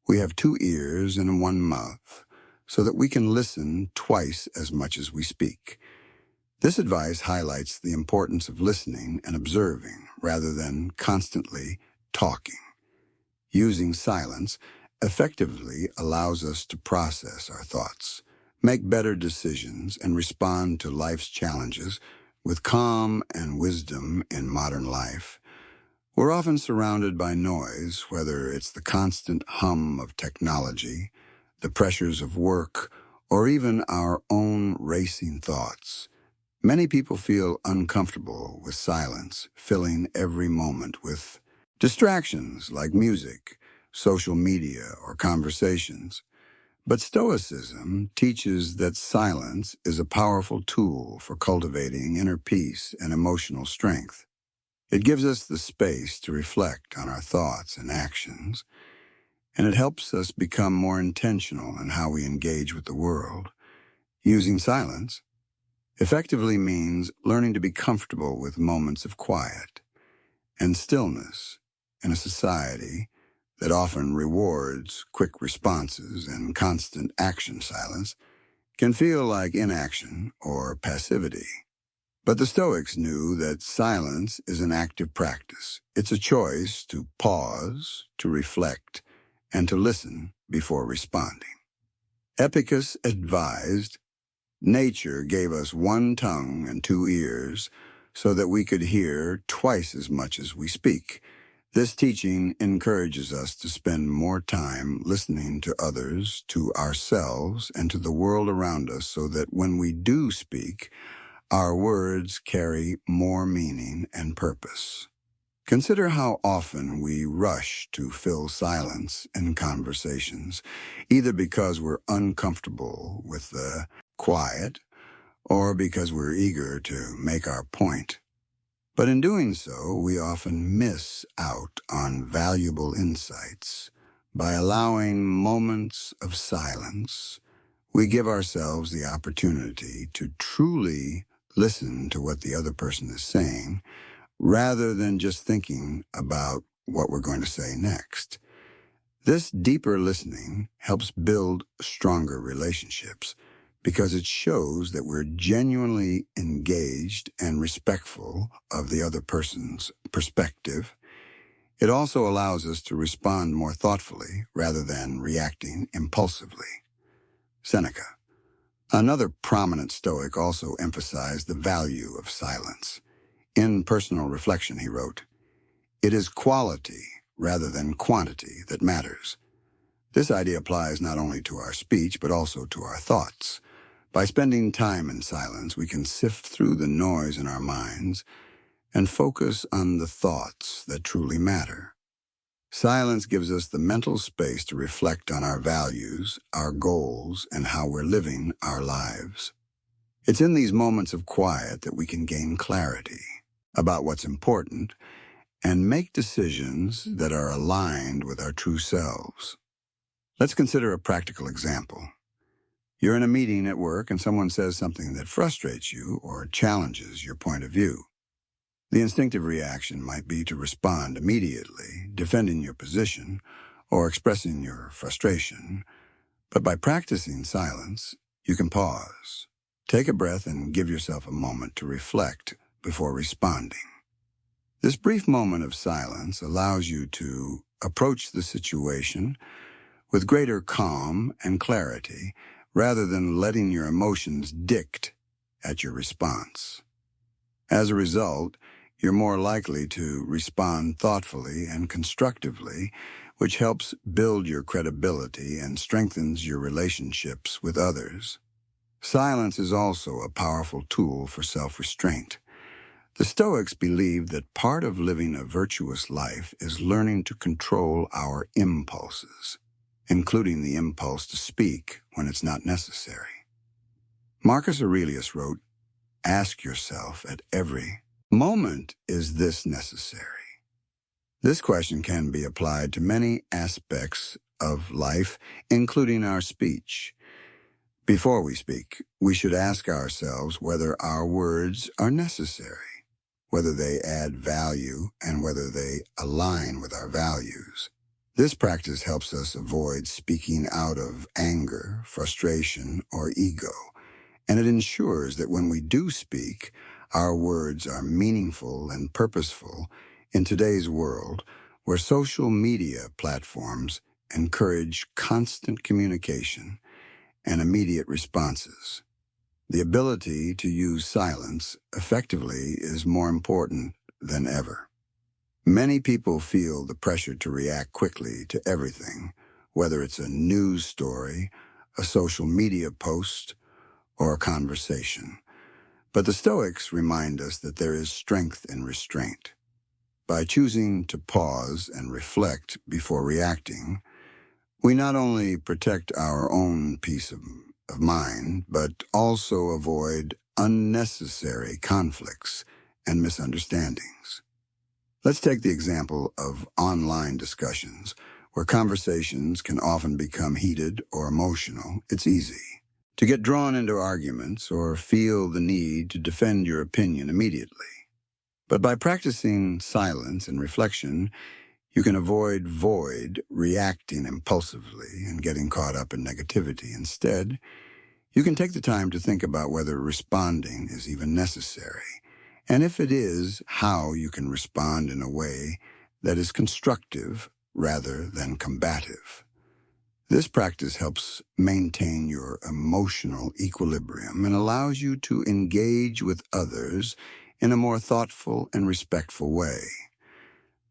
S1: we have 2 ears and 1 mouth, so that we can listen twice as much as we speak. This advice highlights the importance of listening and observing rather than constantly talking. Using silence effectively allows us to process our thoughts, make better decisions, and respond to life's challenges with calm and wisdom. In modern life, we're often surrounded by noise, whether it's the constant hum of technology, the pressures of work, or even our own racing thoughts. Many people feel uncomfortable with silence, filling every moment with distractions like music, social media, or conversations. But Stoicism teaches that silence is a powerful tool for cultivating inner peace and emotional strength. It gives us the space to reflect on our thoughts and actions, and it helps us become more intentional in how we engage with the world. Using silence effectively means learning to be comfortable with moments of quiet and stillness in a society that often rewards quick responses and constant action. Silence can feel like inaction or passivity. But the Stoics knew that silence is an active practice. It's a choice to pause, to reflect, and to listen before responding. Epictetus advised, "Nature gave us one tongue and two ears so that we could hear twice as much as we speak." This teaching encourages us to spend more time listening to others, to ourselves, and to the world around us so that when we do speak, our words carry more meaning and purpose. Consider how often we rush to fill silence in conversations, either because we're uncomfortable with the quiet or because we're eager to make our point. But in doing so, we often miss out on valuable insights. By allowing moments of silence, we give ourselves the opportunity to truly listen to what the other person is saying, rather than just thinking about what we're going to say next. This deeper listening helps build stronger relationships because it shows that we're genuinely engaged and respectful of the other person's perspective. It also allows us to respond more thoughtfully rather than reacting impulsively. Seneca, another prominent Stoic, also emphasized the value of silence. In Personal Reflection, he wrote, "It is quality rather than quantity that matters." This idea applies not only to our speech, but also to our thoughts. By spending time in silence, we can sift through the noise in our minds and focus on the thoughts that truly matter. Silence gives us the mental space to reflect on our values, our goals, and how we're living our lives. It's in these moments of quiet that we can gain clarity about what's important and make decisions that are aligned with our true selves. Let's consider a practical example. You're in a meeting at work and someone says something that frustrates you or challenges your point of view. The instinctive reaction might be to respond immediately, defending your position or expressing your frustration. But by practicing silence, you can pause. Take a breath and give yourself a moment to reflect before responding. This brief moment of silence allows you to approach the situation with greater calm and clarity, rather than letting your emotions dictate at your response. As a result, you're more likely to respond thoughtfully and constructively, which helps build your credibility and strengthens your relationships with others. Silence is also a powerful tool for self-restraint. The Stoics believed that part of living a virtuous life is learning to control our impulses, including the impulse to speak when it's not necessary. Marcus Aurelius wrote, "Ask yourself at every moment, is this necessary?" This question can be applied to many aspects of life, including our speech. Before we speak, we should ask ourselves whether our words are necessary, whether they add value, and whether they align with our values. This practice helps us avoid speaking out of anger, frustration, or ego, and it ensures that when we do speak, our words are meaningful and purposeful in today's world where social media platforms encourage constant communication and immediate responses. The ability to use silence effectively is more important than ever. Many people feel the pressure to react quickly to everything, whether it's a news story, a social media post, or a conversation. But the Stoics remind us that there is strength in restraint. By choosing to pause and reflect before reacting, we not only protect our own peace of mind, but also avoid unnecessary conflicts and misunderstandings. Let's take the example of online discussions, where conversations can often become heated or emotional, it's easy to get drawn into arguments or feel the need to defend your opinion immediately. But by practicing silence and reflection, you can avoid reacting impulsively and getting caught up in negativity. Instead, you can take the time to think about whether responding is even necessary, and if it is, how you can respond in a way that is constructive rather than combative. This practice helps maintain your emotional equilibrium and allows you to engage with others in a more thoughtful and respectful way.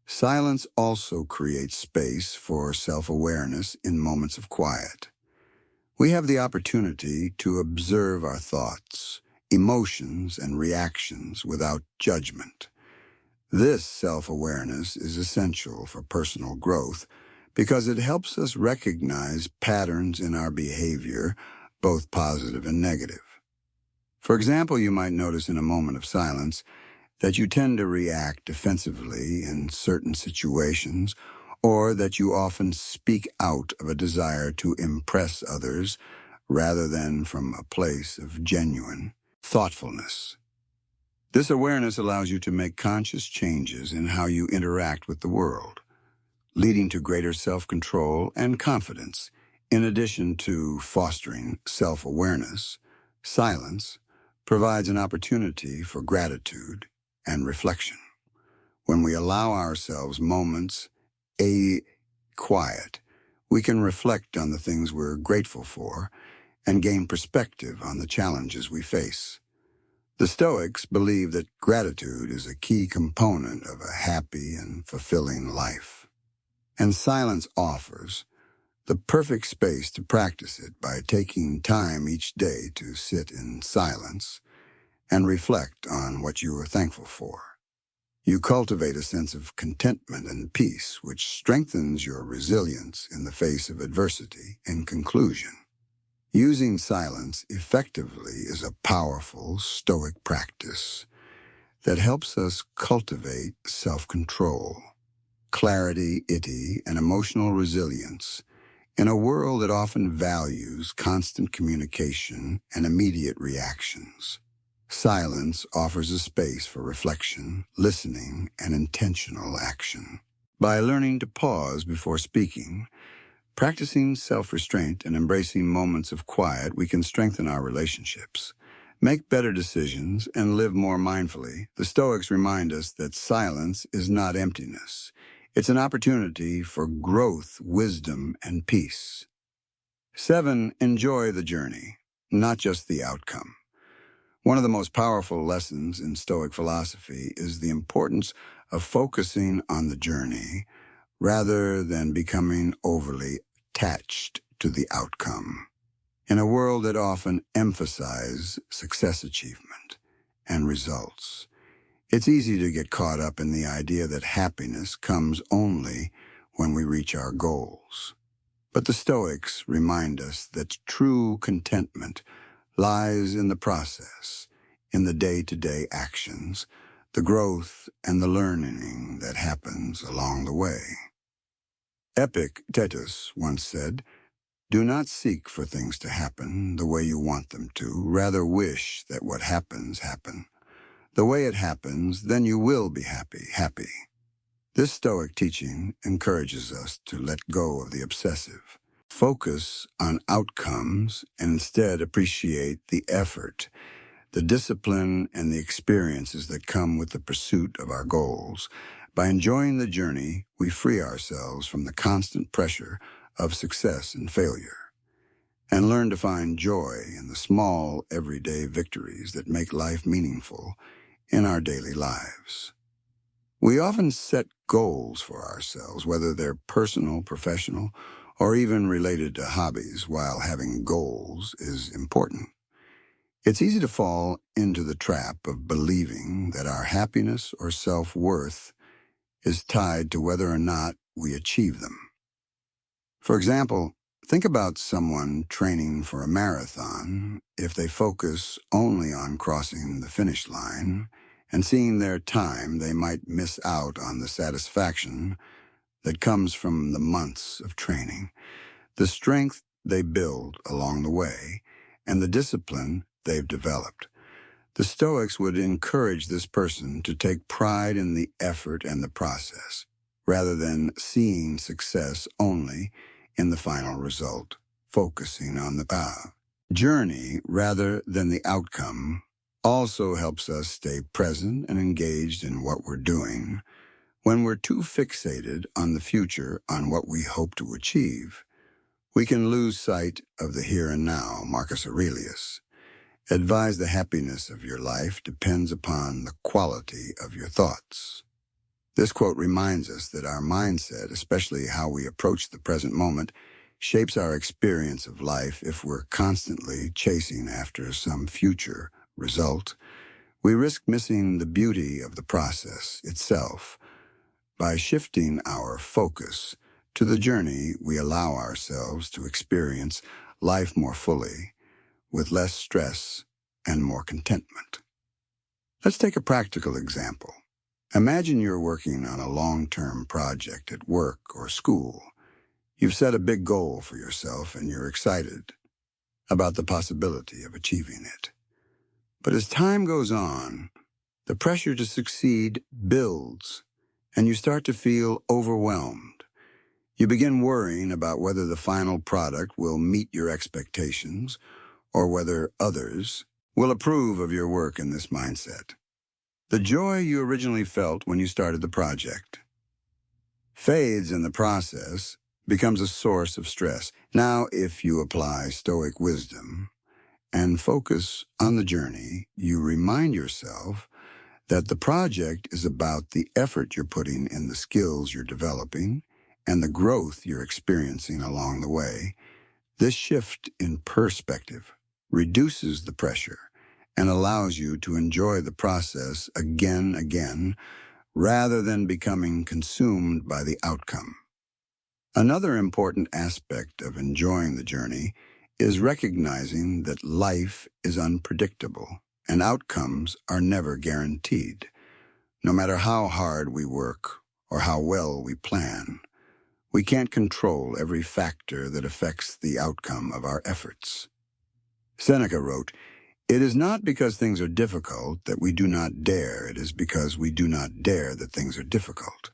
S1: Silence also creates space for self-awareness in moments of quiet. We have the opportunity to observe our thoughts, emotions, and reactions without judgment. This self-awareness is essential for personal growth because it helps us recognize patterns in our behavior, both positive and negative. For example, you might notice in a moment of silence that you tend to react defensively in certain situations, or that you often speak out of a desire to impress others rather than from a place of genuine thoughtfulness. This awareness allows you to make conscious changes in how you interact with the world, leading to greater self-control and confidence. In addition to fostering self-awareness, silence provides an opportunity for gratitude and reflection. When we allow ourselves moments, quiet, we can reflect on the things we're grateful for and gain perspective on the challenges we face. The Stoics believe that gratitude is a key component of a happy and fulfilling life, and silence offers the perfect space to practice it by taking time each day to sit in silence and reflect on what you are thankful for. You cultivate a sense of contentment and peace, which strengthens your resilience in the face of adversity. In conclusion, using silence effectively is a powerful Stoic practice that helps us cultivate self-control, clarity, and emotional resilience in a world that often values constant communication and immediate reactions. Silence offers a space for reflection, listening, and intentional action. By learning to pause before speaking, practicing self-restraint, and embracing moments of quiet, we can strengthen our relationships, make better decisions, and live more mindfully. The Stoics remind us that silence is not emptiness. It's an opportunity for growth, wisdom, and peace. 7. Enjoy the journey, not just the outcome. One of the most powerful lessons in Stoic philosophy is the importance of focusing on the journey rather than becoming overly attached to the outcome. In a world that often emphasizes success achievement and results, it's easy to get caught up in the idea that happiness comes only when we reach our goals. But the Stoics remind us that true contentment lies in the process, in the day-to-day actions, the growth and the learning that happens along the way. Epictetus once said, "Do not seek for things to happen the way you want them to, rather wish that what happens happen. The way it happens, then you will be happy." This Stoic teaching encourages us to let go of the obsessive, focus on outcomes, and instead appreciate the effort, the discipline, and the experiences that come with the pursuit of our goals. By enjoying the journey, we free ourselves from the constant pressure of success and failure, and learn to find joy in the small, everyday victories that make life meaningful in our daily lives. We often set goals for ourselves, whether they're personal, professional, or even related to hobbies. While having goals is important, it's easy to fall into the trap of believing that our happiness or self-worth is tied to whether or not we achieve them. For example, think about someone training for a marathon. If they focus only on crossing the finish line and seeing their time, they might miss out on the satisfaction that comes from the months of training, the strength they build along the way, and the discipline they've developed. The Stoics would encourage this person to take pride in the effort and the process, rather than seeing success only in the final result, focusing on the journey rather than the outcome also helps us stay present and engaged in what we're doing. When we're too fixated on the future, on what we hope to achieve, we can lose sight of the here and now. Marcus Aurelius advised the happiness of your life depends upon the quality of your thoughts. This quote reminds us that our mindset, especially how we approach the present moment, shapes our experience of life. If we're constantly chasing after some future result, we risk missing the beauty of the process itself. By shifting our focus to the journey, we allow ourselves to experience life more fully, with less stress and more contentment. Let's take a practical example. Imagine you're working on a long-term project at work or school. You've set a big goal for yourself and you're excited about the possibility of achieving it. But as time goes on, the pressure to succeed builds and you start to feel overwhelmed. You begin worrying about whether the final product will meet your expectations or whether others will approve of your work. In this mindset, the joy you originally felt when you started the project fades in the process, becomes a source of stress. Now, if you apply Stoic wisdom and focus on the journey, you remind yourself that the project is about the effort you're putting in, the skills you're developing, and the growth you're experiencing along the way. This shift in perspective reduces the pressure and allows you to enjoy the process again, rather than becoming consumed by the outcome. Another important aspect of enjoying the journey is recognizing that life is unpredictable and outcomes are never guaranteed. No matter how hard we work or how well we plan, we can't control every factor that affects the outcome of our efforts. Seneca wrote, "It is not because things are difficult that we do not dare. It is because we do not dare that things are difficult."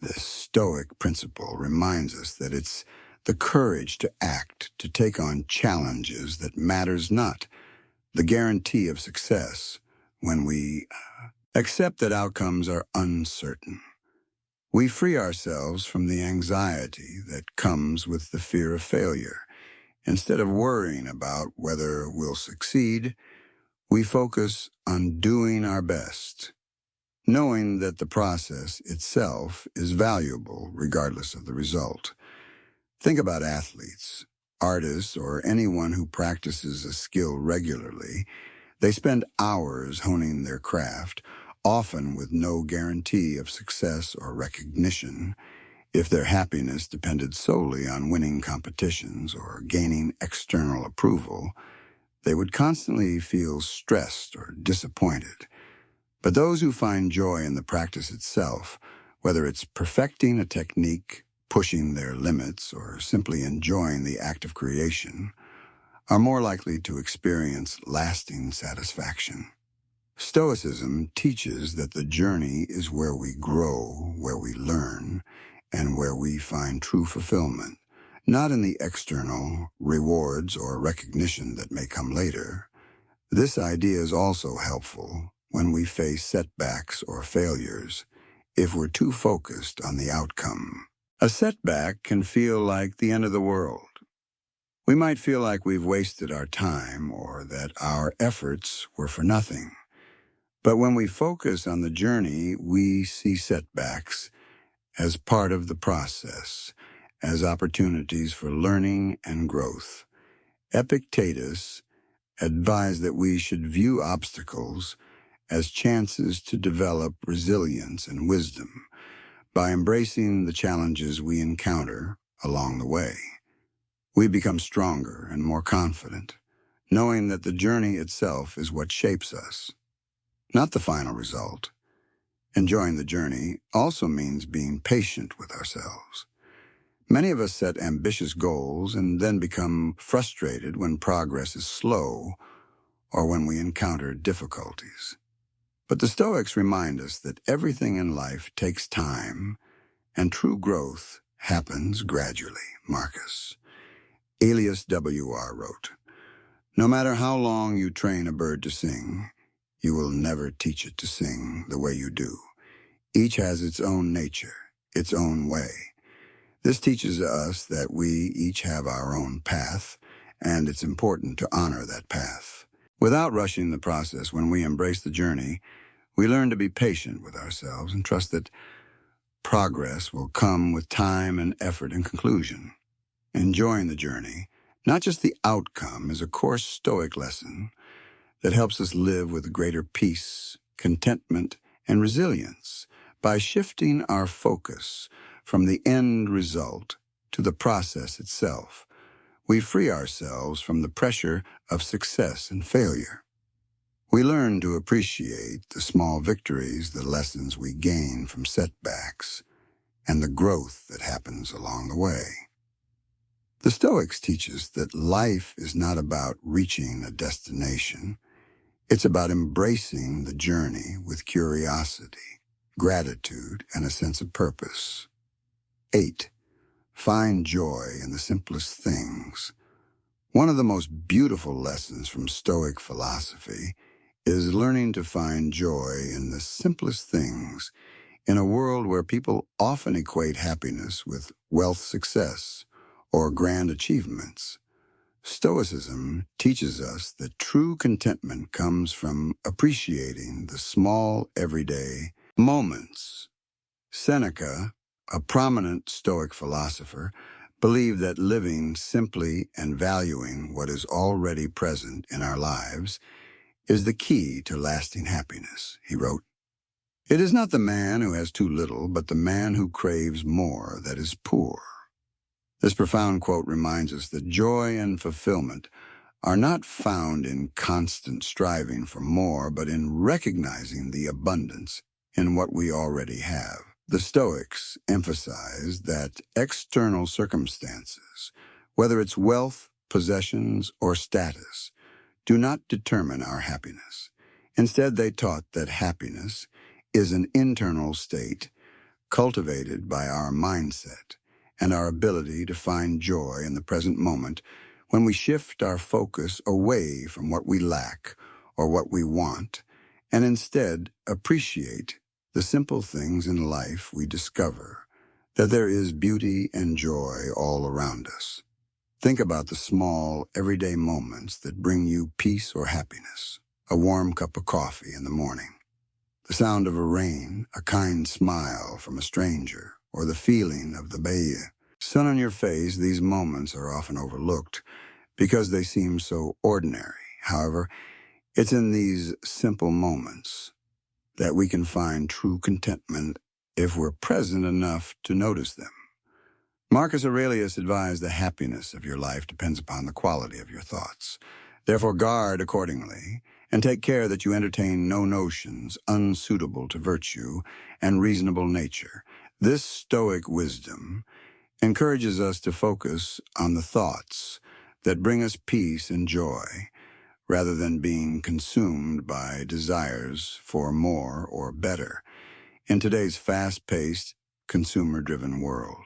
S1: This Stoic principle reminds us that it's the courage to act, to take on challenges that matters, not the guarantee of success. When we accept that outcomes are uncertain, we free ourselves from the anxiety that comes with the fear of failure. Instead of worrying about whether we'll succeed, we focus on doing our best, knowing that the process itself is valuable regardless of the result. Think about athletes, artists, or anyone who practices a skill regularly. They spend hours honing their craft, often with no guarantee of success or recognition. If their happiness depended solely on winning competitions or gaining external approval, they would constantly feel stressed or disappointed. But those who find joy in the practice itself, whether it's perfecting a technique, pushing their limits, or simply enjoying the act of creation, are more likely to experience lasting satisfaction. Stoicism teaches that the journey is where we grow, where we learn, and where we find true fulfillment, not in the external rewards or recognition that may come later. This idea is also helpful when we face setbacks or failures. If we're too focused on the outcome, a setback can feel like the end of the world. We might feel like we've wasted our time or that our efforts were for nothing. But when we focus on the journey, we see setbacks as part of the process, as opportunities for learning and growth. Epictetus advised that we should view obstacles as chances to develop resilience and wisdom. By embracing the challenges we encounter along the way, we become stronger and more confident, knowing that the journey itself is what shapes us, not the final result. Enjoying the journey also means being patient with ourselves. Many of us set ambitious goals and then become frustrated when progress is slow or when we encounter difficulties. But the Stoics remind us that everything in life takes time and true growth happens gradually. Marcus Aurelius W.R. wrote, "No matter how long you train a bird to sing, you will never teach it to sing the way you do. Each has its own nature, its own way." This teaches us that we each have our own path, and it's important to honor that path. Without rushing the process, when we embrace the journey, we learn to be patient with ourselves and trust that progress will come with time and effort and conclusion. Enjoying the journey, not just the outcome, is a core Stoic lesson that helps us live with greater peace, contentment, and resilience by shifting our focus from the end result to the process itself. We free ourselves from the pressure of success and failure. We learn to appreciate the small victories, the lessons we gain from setbacks, and the growth that happens along the way. The Stoics teach us that life is not about reaching a destination. It's about embracing the journey with curiosity, gratitude, and a sense of purpose. 8. Find joy in the simplest things. One of the most beautiful lessons from Stoic philosophy is learning to find joy in the simplest things in a world where people often equate happiness with wealth, success, or grand achievements. Stoicism teaches us that true contentment comes from appreciating the small, everyday moments. Seneca, a prominent Stoic philosopher, believed that living simply and valuing what is already present in our lives is the key to lasting happiness. He wrote, "It is not the man who has too little, but the man who craves more that is poor." This profound quote reminds us that joy and fulfillment are not found in constant striving for more, but in recognizing the abundance in what we already have. The Stoics emphasize that external circumstances, whether it's wealth, possessions, or status, do not determine our happiness. Instead, they taught that happiness is an internal state cultivated by our mindset and our ability to find joy in the present moment when we shift our focus away from what we lack or what we want and instead appreciate the simple things in life. We discover that there is beauty and joy all around us. Think about the small, everyday moments that bring you peace or happiness. A warm cup of coffee in the morning, the sound of a rain, a kind smile from a stranger, or the feeling of the sun on your face. These moments are often overlooked because they seem so ordinary. However, it's in these simple moments that we can find true contentment if we're present enough to notice them. Marcus Aurelius advised the happiness of your life depends upon the quality of your thoughts. Therefore, guard accordingly, and take care that you entertain no notions unsuitable to virtue and reasonable nature. This Stoic wisdom encourages us to focus on the thoughts that bring us peace and joy, rather than being consumed by desires for more or better in today's fast-paced, consumer-driven world.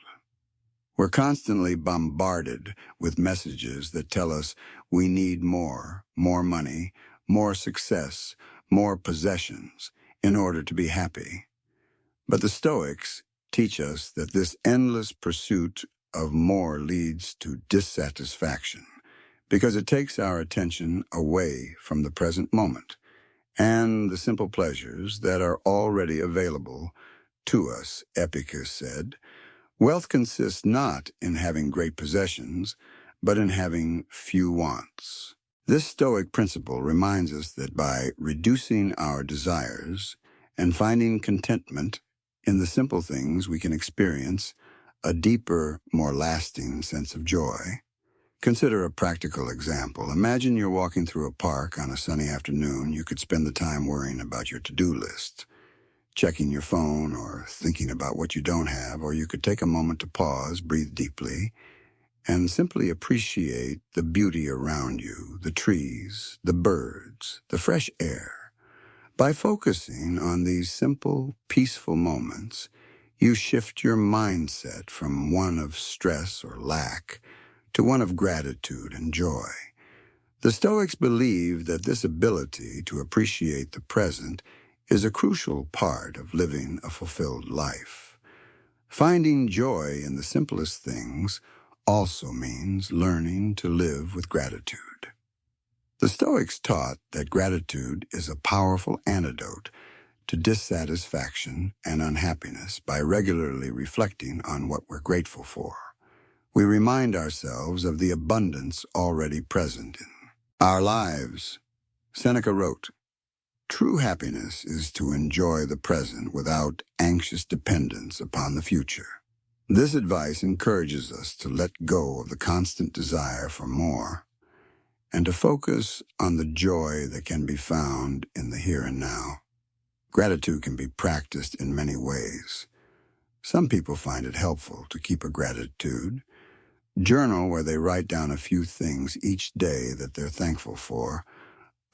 S1: We're constantly bombarded with messages that tell us we need more money, more success, more possessions in order to be happy. But the Stoics teach us that this endless pursuit of more leads to dissatisfaction because it takes our attention away from the present moment and the simple pleasures that are already available to us. Epictetus said, "Wealth consists not in having great possessions, but in having few wants." This Stoic principle reminds us that by reducing our desires and finding contentment in the simple things, we can experience a deeper, more lasting sense of joy. Consider a practical example. Imagine you're walking through a park on a sunny afternoon. You could spend the time worrying about your to-do list. checking your phone or thinking about what you don't have, or you could take a moment to pause, breathe deeply, and simply appreciate the beauty around you, the trees, the birds, the fresh air. By focusing on these simple, peaceful moments, you shift your mindset from one of stress or lack to one of gratitude and joy. The Stoics believe that this ability to appreciate the present is a crucial part of living a fulfilled life. Finding joy in the simplest things also means learning to live with gratitude. The Stoics taught that gratitude is a powerful antidote to dissatisfaction and unhappiness by regularly reflecting on what we're grateful for. We remind ourselves of the abundance already present in our lives. Seneca wrote, "True happiness is to enjoy the present without anxious dependence upon the future." This advice encourages us to let go of the constant desire for more and to focus on the joy that can be found in the here and now. Gratitude can be practiced in many ways. Some people find it helpful to keep a gratitude journal where they write down a few things each day that they're thankful for.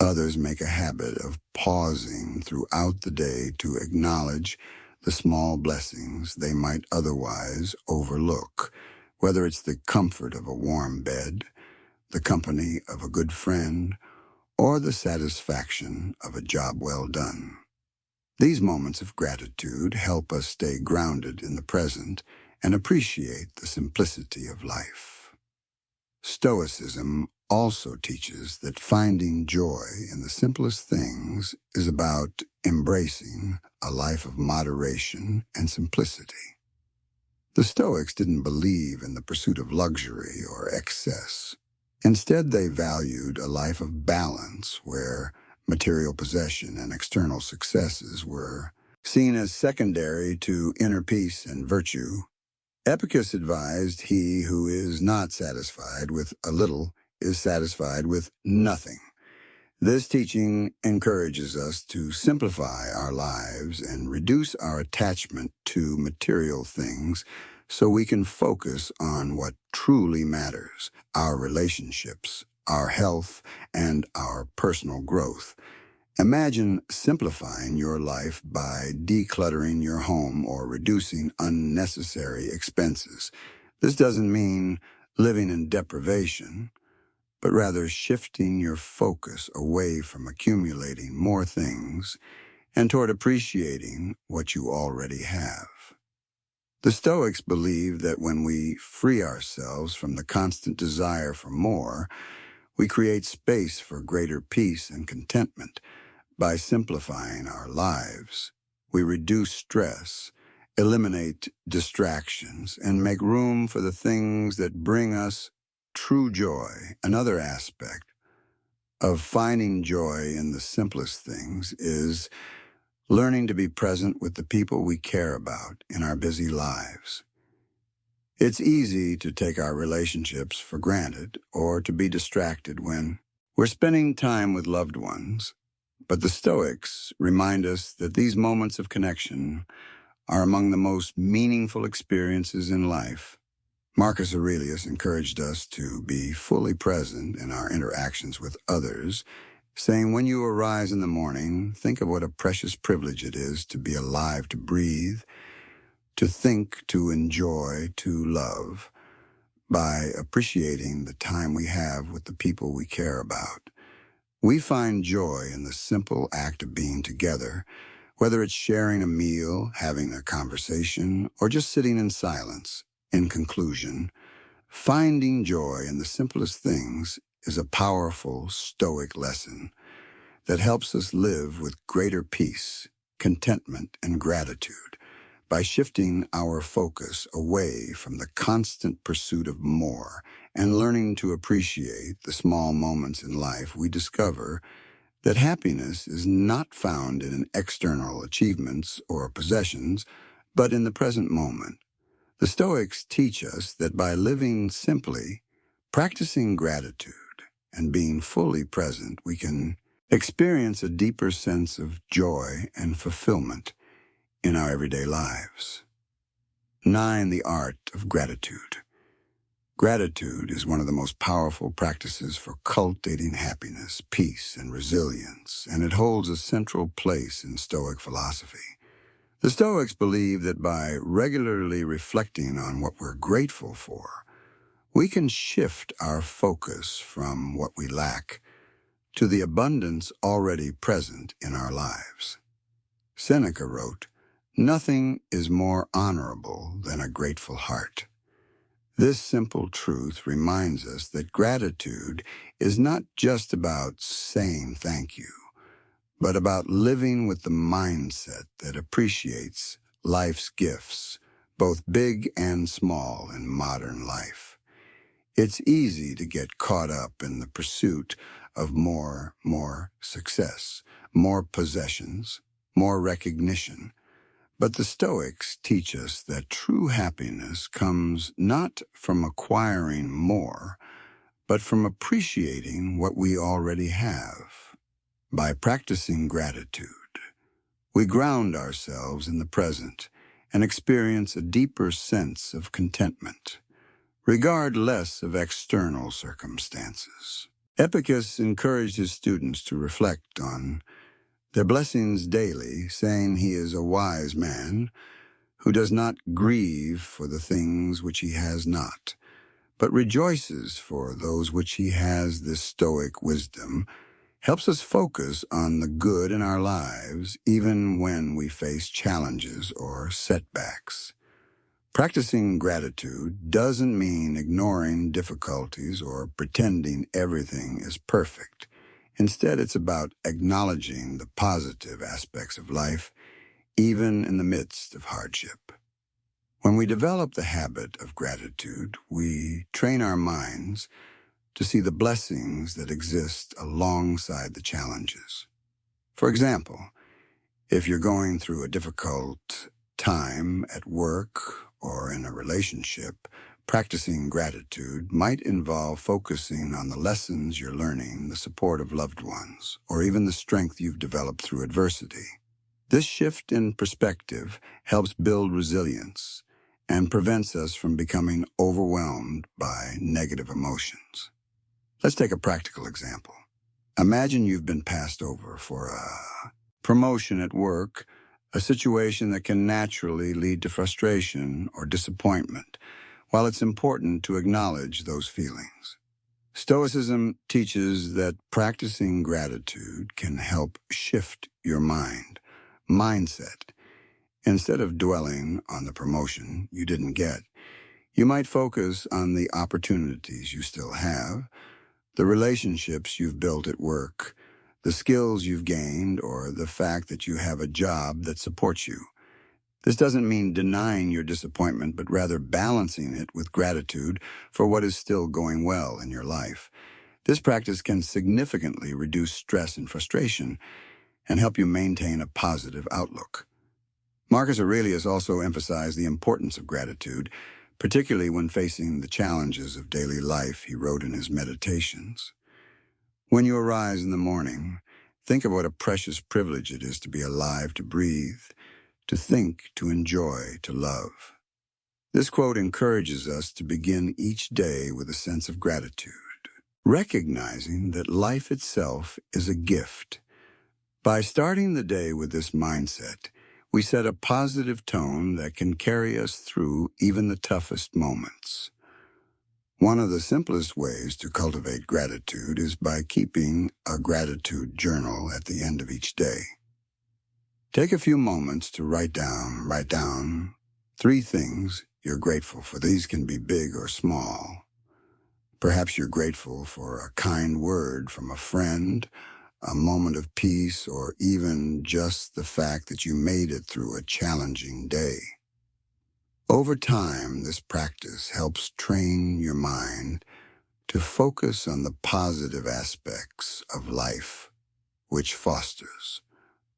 S1: Others make a habit of pausing throughout the day to acknowledge the small blessings they might otherwise overlook, whether it's the comfort of a warm bed, the company of a good friend, or the satisfaction of a job well done. These moments of gratitude help us stay grounded in the present and appreciate the simplicity of life. Stoicism also teaches that finding joy in the simplest things is about embracing a life of moderation and simplicity. The Stoics didn't believe in the pursuit of luxury or excess. Instead, they valued a life of balance where material possession and external successes were seen as secondary to inner peace and virtue. Epictetus advised, "He who is not satisfied with a little is satisfied with nothing." This teaching encourages us to simplify our lives and reduce our attachment to material things so we can focus on what truly matters: our relationships, our health, and our personal growth. Imagine simplifying your life by decluttering your home or reducing unnecessary expenses. This doesn't mean living in deprivation, but rather shifting your focus away from accumulating more things and toward appreciating what you already have. The Stoics believe that when we free ourselves from the constant desire for more, we create space for greater peace and contentment. By simplifying our lives, we reduce stress, eliminate distractions, and make room for the things that bring us true joy. Another aspect of finding joy in the simplest things is learning to be present with the people we care about in our busy lives. It's easy to take our relationships for granted or to be distracted when we're spending time with loved ones. But the Stoics remind us that these moments of connection are among the most meaningful experiences in life. Marcus Aurelius encouraged us to be fully present in our interactions with others, saying, "When you arise in the morning, think of what a precious privilege it is to be alive, to breathe, to think, to enjoy, to love." By appreciating the time we have with the people we care about, we find joy in the simple act of being together, whether it's sharing a meal, having a conversation, or just sitting in silence. In conclusion, finding joy in the simplest things is a powerful Stoic lesson that helps us live with greater peace, contentment, and gratitude. By shifting our focus away from the constant pursuit of more and learning to appreciate the small moments in life, we discover that happiness is not found in external achievements or possessions, but in the present moment. The Stoics teach us that by living simply, practicing gratitude, and being fully present, we can experience a deeper sense of joy and fulfillment in our everyday lives. 9. The art of gratitude. Gratitude is one of the most powerful practices for cultivating happiness, peace, and resilience, and it holds a central place in Stoic philosophy. The Stoics believe that by regularly reflecting on what we're grateful for, we can shift our focus from what we lack to the abundance already present in our lives. Seneca wrote, "Nothing is more honorable than a grateful heart." This simple truth reminds us that gratitude is not just about saying thank you, but about living with the mindset that appreciates life's gifts, both big and small in modern life. It's easy to get caught up in the pursuit of more success, more possessions, more recognition. But the Stoics teach us that true happiness comes not from acquiring more, but from appreciating what we already have. By practicing gratitude, we ground ourselves in the present and experience a deeper sense of contentment. Regard less of external circumstances. Epictetus encouraged his students to reflect on their blessings daily, saying he is a wise man who does not grieve for the things which he has not, but rejoices for those which he has. This Stoic wisdom helps us focus on the good in our lives, even when we face challenges or setbacks. Practicing gratitude doesn't mean ignoring difficulties or pretending everything is perfect. Instead, it's about acknowledging the positive aspects of life, even in the midst of hardship. When we develop the habit of gratitude, we train our minds to see the blessings that exist alongside the challenges. For example, if you're going through a difficult time at work or in a relationship, practicing gratitude might involve focusing on the lessons you're learning, the support of loved ones, or even the strength you've developed through adversity. This shift in perspective helps build resilience and prevents us from becoming overwhelmed by negative emotions. Let's take a practical example. Imagine you've been passed over for a promotion at work, a situation that can naturally lead to frustration or disappointment. While it's important to acknowledge those feelings, Stoicism teaches that practicing gratitude can help shift your mindset. Instead of dwelling on the promotion you didn't get, you might focus on the opportunities you still have, the relationships you've built at work, the skills you've gained, or the fact that you have a job that supports you. This doesn't mean denying your disappointment, but rather balancing it with gratitude for what is still going well in your life. This practice can significantly reduce stress and frustration and help you maintain a positive outlook. Marcus Aurelius also emphasized the importance of gratitude, particularly when facing the challenges of daily life. He wrote in his Meditations, "When you arise in the morning, think of what a precious privilege it is to be alive, to breathe, to think, to enjoy, to love." This quote encourages us to begin each day with a sense of gratitude, recognizing that life itself is a gift. By starting the day with this mindset, we set a positive tone that can carry us through even the toughest moments. One of the simplest ways to cultivate gratitude is by keeping a gratitude journal at the end of each day. Take a few moments to write down 3 things you're grateful for. These can be big or small. Perhaps you're grateful for a kind word from a friend, a moment of peace, or even just the fact that you made it through a challenging day. Over time, this practice helps train your mind to focus on the positive aspects of life, which fosters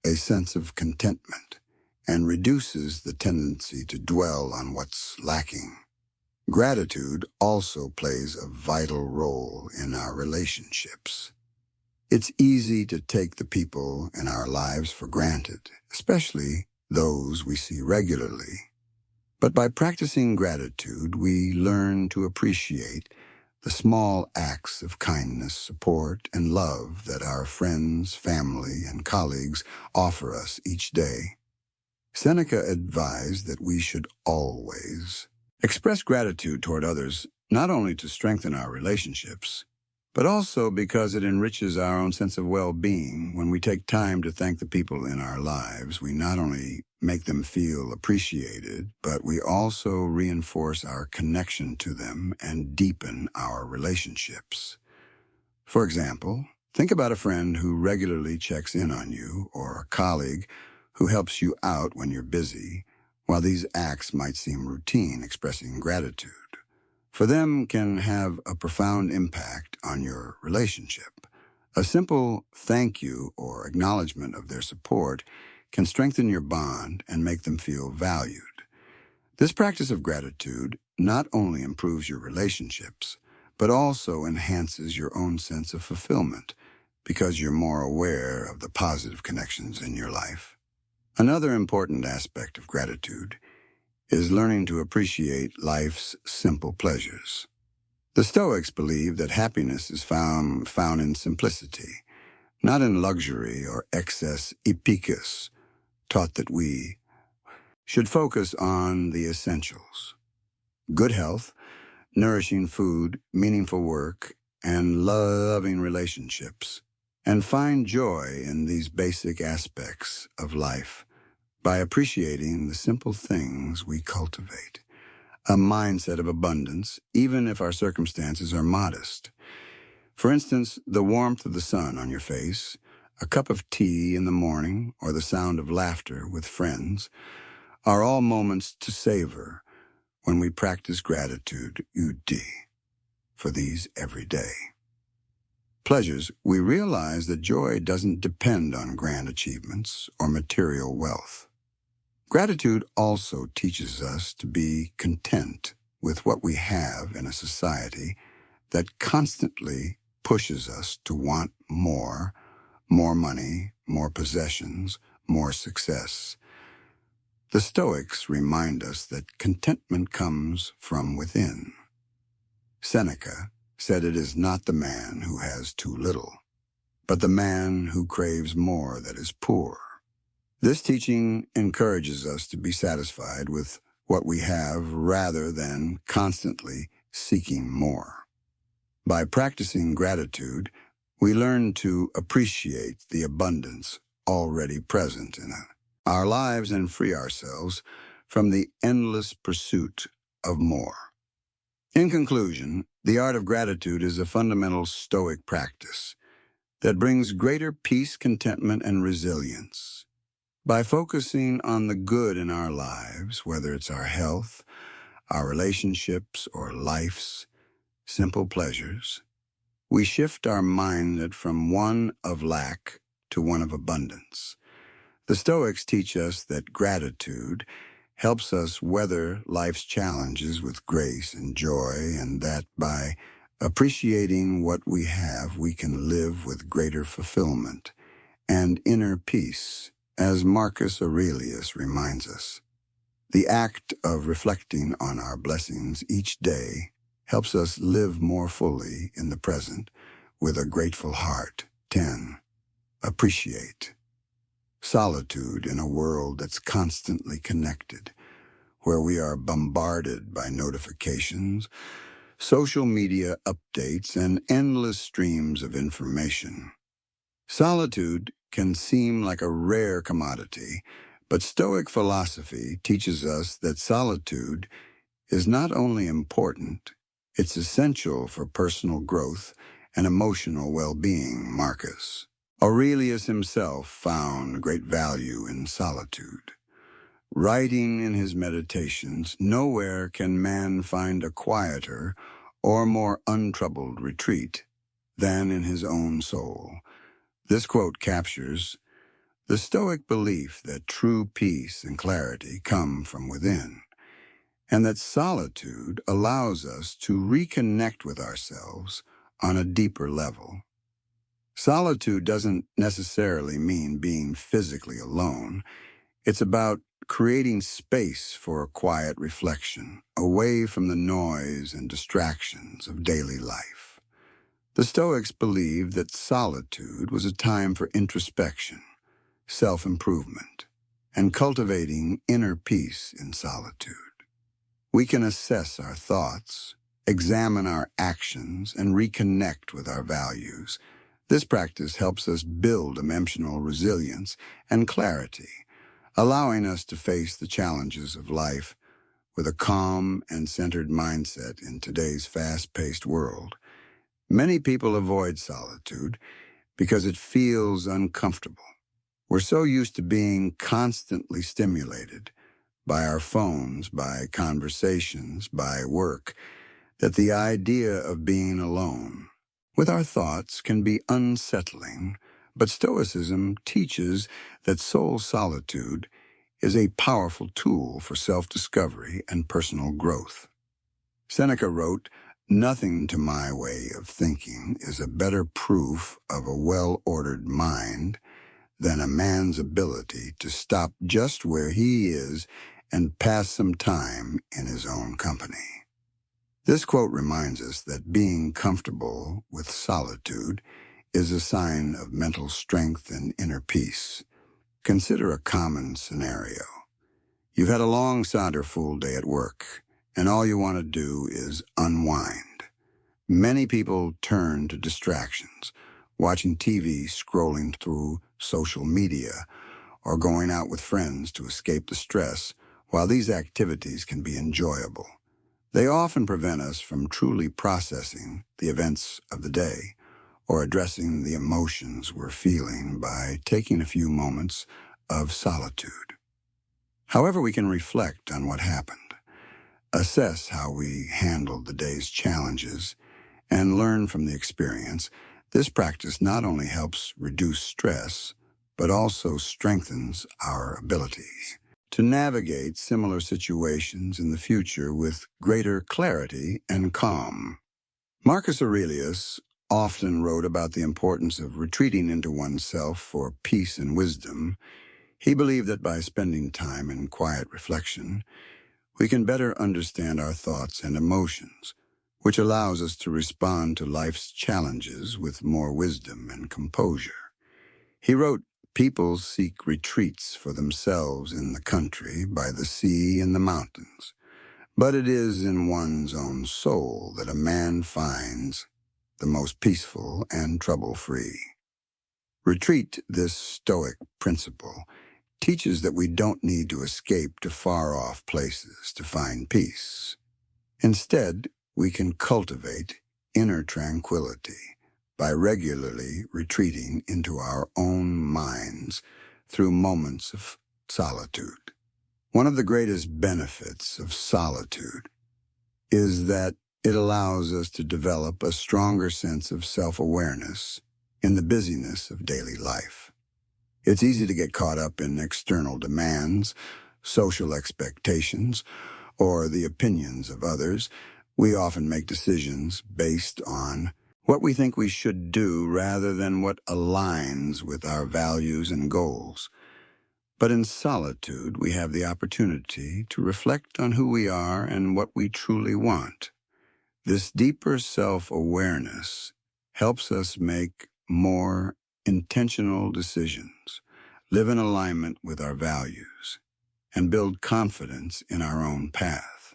S1: a sense of contentment and reduces the tendency to dwell on what's lacking. Gratitude also plays a vital role in our relationships. It's easy to take the people in our lives for granted, especially those we see regularly. But by practicing gratitude, we learn to appreciate the small acts of kindness, support, and love that our friends, family, and colleagues offer us each day. Seneca advised that we should always express gratitude toward others, not only to strengthen our relationships, but also because it enriches our own sense of well-being. When we take time to thank the people in our lives, we not only make them feel appreciated, but we also reinforce our connection to them and deepen our relationships. For example, think about a friend who regularly checks in on you or a colleague who helps you out when you're busy. While these acts might seem routine, expressing gratitude for them can have a profound impact on your relationship. A simple thank you or acknowledgement of their support can strengthen your bond and make them feel valued. This practice of gratitude not only improves your relationships, but also enhances your own sense of fulfillment because you're more aware of the positive connections in your life. Another important aspect of gratitude is learning to appreciate life's simple pleasures. The Stoics believe that happiness is found in simplicity, not in luxury or excess. Epictetus taught that we should focus on the essentials: good health, nourishing food, meaningful work, and loving relationships, and find joy in these basic aspects of life by appreciating the simple things we cultivate. A mindset of abundance, even if our circumstances are modest. For instance, the warmth of the sun on your face, a cup of tea in the morning, or the sound of laughter with friends are all moments to savor when we practice gratitude for these every day. Pleasures, we realize that joy doesn't depend on grand achievements or material wealth. Gratitude also teaches us to be content with what we have in a society that constantly pushes us to want more money, more possessions, more success. The Stoics remind us that contentment comes from within. Seneca said it is not the man who has too little, but the man who craves more that is poor. This teaching encourages us to be satisfied with what we have rather than constantly seeking more. By practicing gratitude, we learn to appreciate the abundance already present in our lives and free ourselves from the endless pursuit of more. In conclusion, the art of gratitude is a fundamental Stoic practice that brings greater peace, contentment, and resilience. By focusing on the good in our lives, whether it's our health, our relationships, or life's simple pleasures, we shift our mind from one of lack to one of abundance. The Stoics teach us that gratitude helps us weather life's challenges with grace and joy, and that by appreciating what we have, we can live with greater fulfillment and inner peace. As Marcus Aurelius reminds us, the act of reflecting on our blessings each day helps us live more fully in the present with a grateful heart. 10. Appreciate. Solitude in a world that's constantly connected, where we are bombarded by notifications, social media updates, and endless streams of information. Solitude can seem like a rare commodity, but Stoic philosophy teaches us that solitude is not only important, it's essential for personal growth and emotional well-being. Marcus Aurelius himself found great value in solitude. Writing in his meditations, "Nowhere can man find a quieter or more untroubled retreat than in his own soul." This quote captures the Stoic belief that true peace and clarity come from within, and that solitude allows us to reconnect with ourselves on a deeper level. Solitude doesn't necessarily mean being physically alone. It's about creating space for a quiet reflection, away from the noise and distractions of daily life. The Stoics believed that solitude was a time for introspection, self-improvement, and cultivating inner peace in solitude. We can assess our thoughts, examine our actions, and reconnect with our values. This practice helps us build emotional resilience and clarity, allowing us to face the challenges of life with a calm and centered mindset in today's fast-paced world. Many people avoid solitude because it feels uncomfortable. We're so used to being constantly stimulated by our phones, by conversations, by work, that the idea of being alone with our thoughts can be unsettling. But Stoicism teaches that soul solitude is a powerful tool for self-discovery and personal growth. Seneca wrote, "Nothing to my way of thinking is a better proof of a well-ordered mind than a man's ability to stop just where he is and pass some time in his own company." This quote reminds us that being comfortable with solitude is a sign of mental strength and inner peace. Consider a common scenario. You've had a long, full day at work, and all you want to do is unwind. Many people turn to distractions, watching TV, scrolling through social media, or going out with friends to escape the stress. While these activities can be enjoyable, they often prevent us from truly processing the events of the day or addressing the emotions we're feeling by taking a few moments of solitude. However, we can reflect on what happened, assess how we handled the day's challenges, and learn from the experience. This practice not only helps reduce stress, but also strengthens our abilities to navigate similar situations in the future with greater clarity and calm. Marcus Aurelius often wrote about the importance of retreating into oneself for peace and wisdom. He believed that by spending time in quiet reflection, we can better understand our thoughts and emotions, which allows us to respond to life's challenges with more wisdom and composure. He wrote, "People seek retreats for themselves in the country, by the sea and the mountains. But it is in one's own soul that a man finds the most peaceful and trouble-free." Retreat, this Stoic principle, teaches that we don't need to escape to far-off places to find peace. Instead, we can cultivate inner tranquility by regularly retreating into our own minds through moments of solitude. One of the greatest benefits of solitude is that it allows us to develop a stronger sense of self-awareness in the busyness of daily life. It's easy to get caught up in external demands, social expectations, or the opinions of others. We often make decisions based on what we think we should do rather than what aligns with our values and goals. But in solitude, we have the opportunity to reflect on who we are and what we truly want. This deeper self-awareness helps us make more intentional decisions, live in alignment with our values, and build confidence in our own path.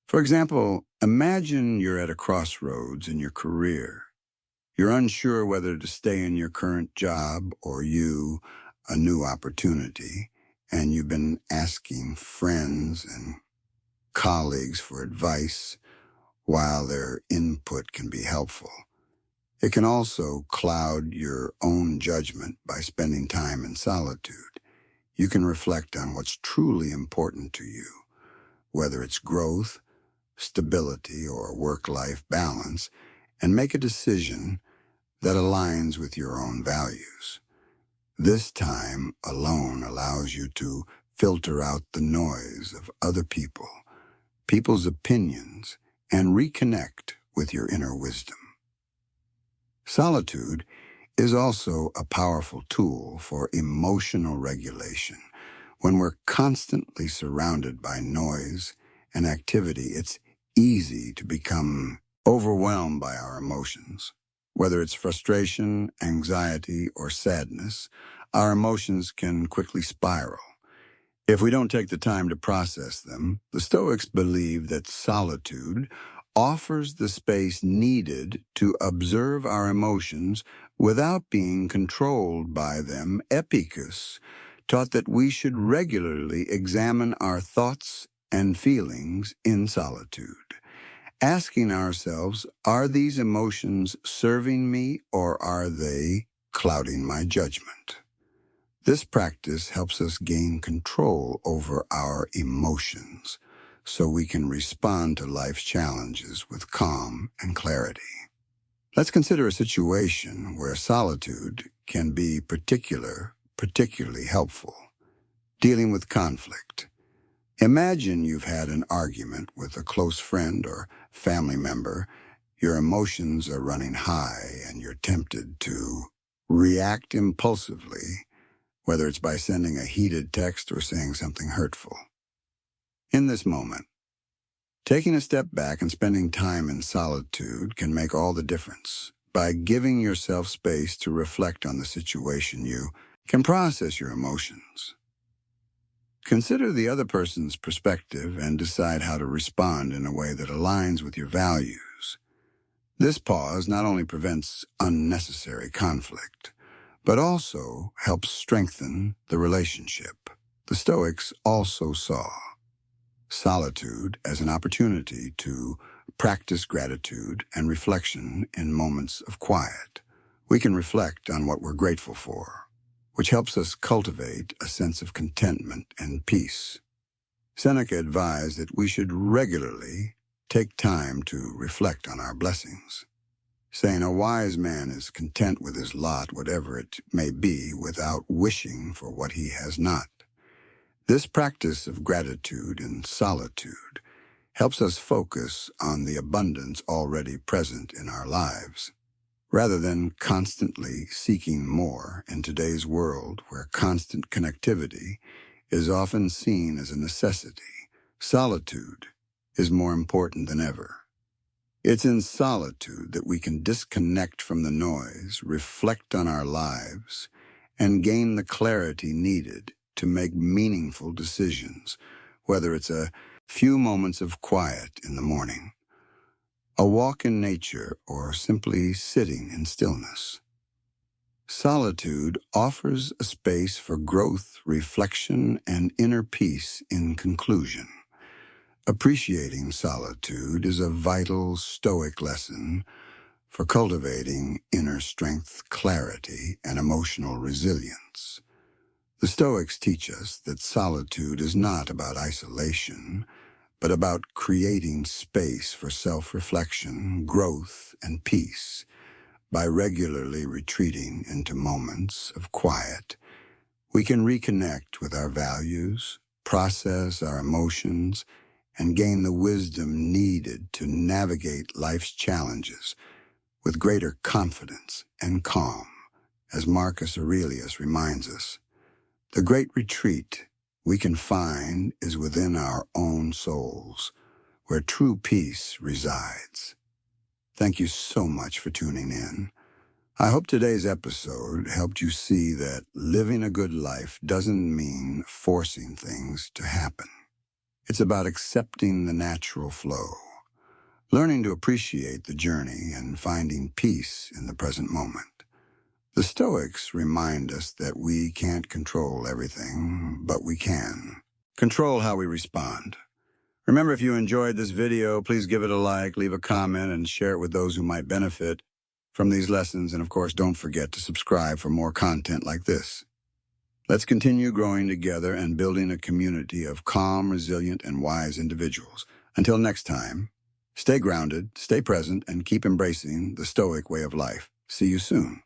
S1: For example, imagine you're at a crossroads in your career. You're unsure whether to stay in your current job or a new opportunity, and you've been asking friends and colleagues for advice. While their input can be helpful, it can also cloud your own judgment. By spending time in solitude, you can reflect on what's truly important to you, whether it's growth, stability, or work-life balance, and make a decision that aligns with your own values. This time alone allows you to filter out the noise of other people's opinions, and reconnect with your inner wisdom. Solitude is also a powerful tool for emotional regulation. When we're constantly surrounded by noise and activity, it's easy to become overwhelmed by our emotions. Whether it's frustration, anxiety, or sadness, our emotions can quickly spiral. If we don't take the time to process them, the Stoics believe that solitude offers the space needed to observe our emotions without being controlled by them. Epictetus taught that we should regularly examine our thoughts and feelings in solitude, asking ourselves, are these emotions serving me or are they clouding my judgment? This practice helps us gain control over our emotions so we can respond to life's challenges with calm and clarity. Let's consider a situation where solitude can be particularly helpful. Dealing with conflict. Imagine you've had an argument with a close friend or family member. Your emotions are running high and you're tempted to react impulsively, whether it's by sending a heated text or saying something hurtful. In this moment, taking a step back and spending time in solitude can make all the difference. By giving yourself space to reflect on the situation, you can process your emotions. Consider the other person's perspective and decide how to respond in a way that aligns with your values. This pause not only prevents unnecessary conflict, but also helps strengthen the relationship. The Stoics also saw solitude as an opportunity to practice gratitude and reflection in moments of quiet. We can reflect on what we're grateful for, which helps us cultivate a sense of contentment and peace. Seneca advised that we should regularly take time to reflect on our blessings, saying a wise man is content with his lot, whatever it may be, without wishing for what he has not. This practice of gratitude in solitude helps us focus on the abundance already present in our lives, rather than constantly seeking more in today's world where constant connectivity is often seen as a necessity. Solitude is more important than ever. It's in solitude that we can disconnect from the noise, reflect on our lives, and gain the clarity needed to make meaningful decisions, whether it's a few moments of quiet in the morning, a walk in nature, or simply sitting in stillness. Solitude offers a space for growth, reflection, and inner peace. In conclusion, appreciating solitude is a vital Stoic lesson for cultivating inner strength, clarity, and emotional resilience. The Stoics teach us that solitude is not about isolation, but about creating space for self-reflection, growth, and peace. By regularly retreating into moments of quiet, we can reconnect with our values, process our emotions, and gain the wisdom needed to navigate life's challenges with greater confidence and calm. As Marcus Aurelius reminds us, the great retreat we can find is within our own souls, where true peace resides. Thank you so much for tuning in. I hope today's episode helped you see that living a good life doesn't mean forcing things to happen. It's about accepting the natural flow, learning to appreciate the journey, and finding peace in the present moment. The Stoics remind us that we can't control everything, but we can control how we respond. Remember, if you enjoyed this video, please give it a like, leave a comment, and share it with those who might benefit from these lessons. And of course, don't forget to subscribe for more content like this. Let's continue growing together and building a community of calm, resilient, and wise individuals. Until next time, stay grounded, stay present, and keep embracing the Stoic way of life. See you soon.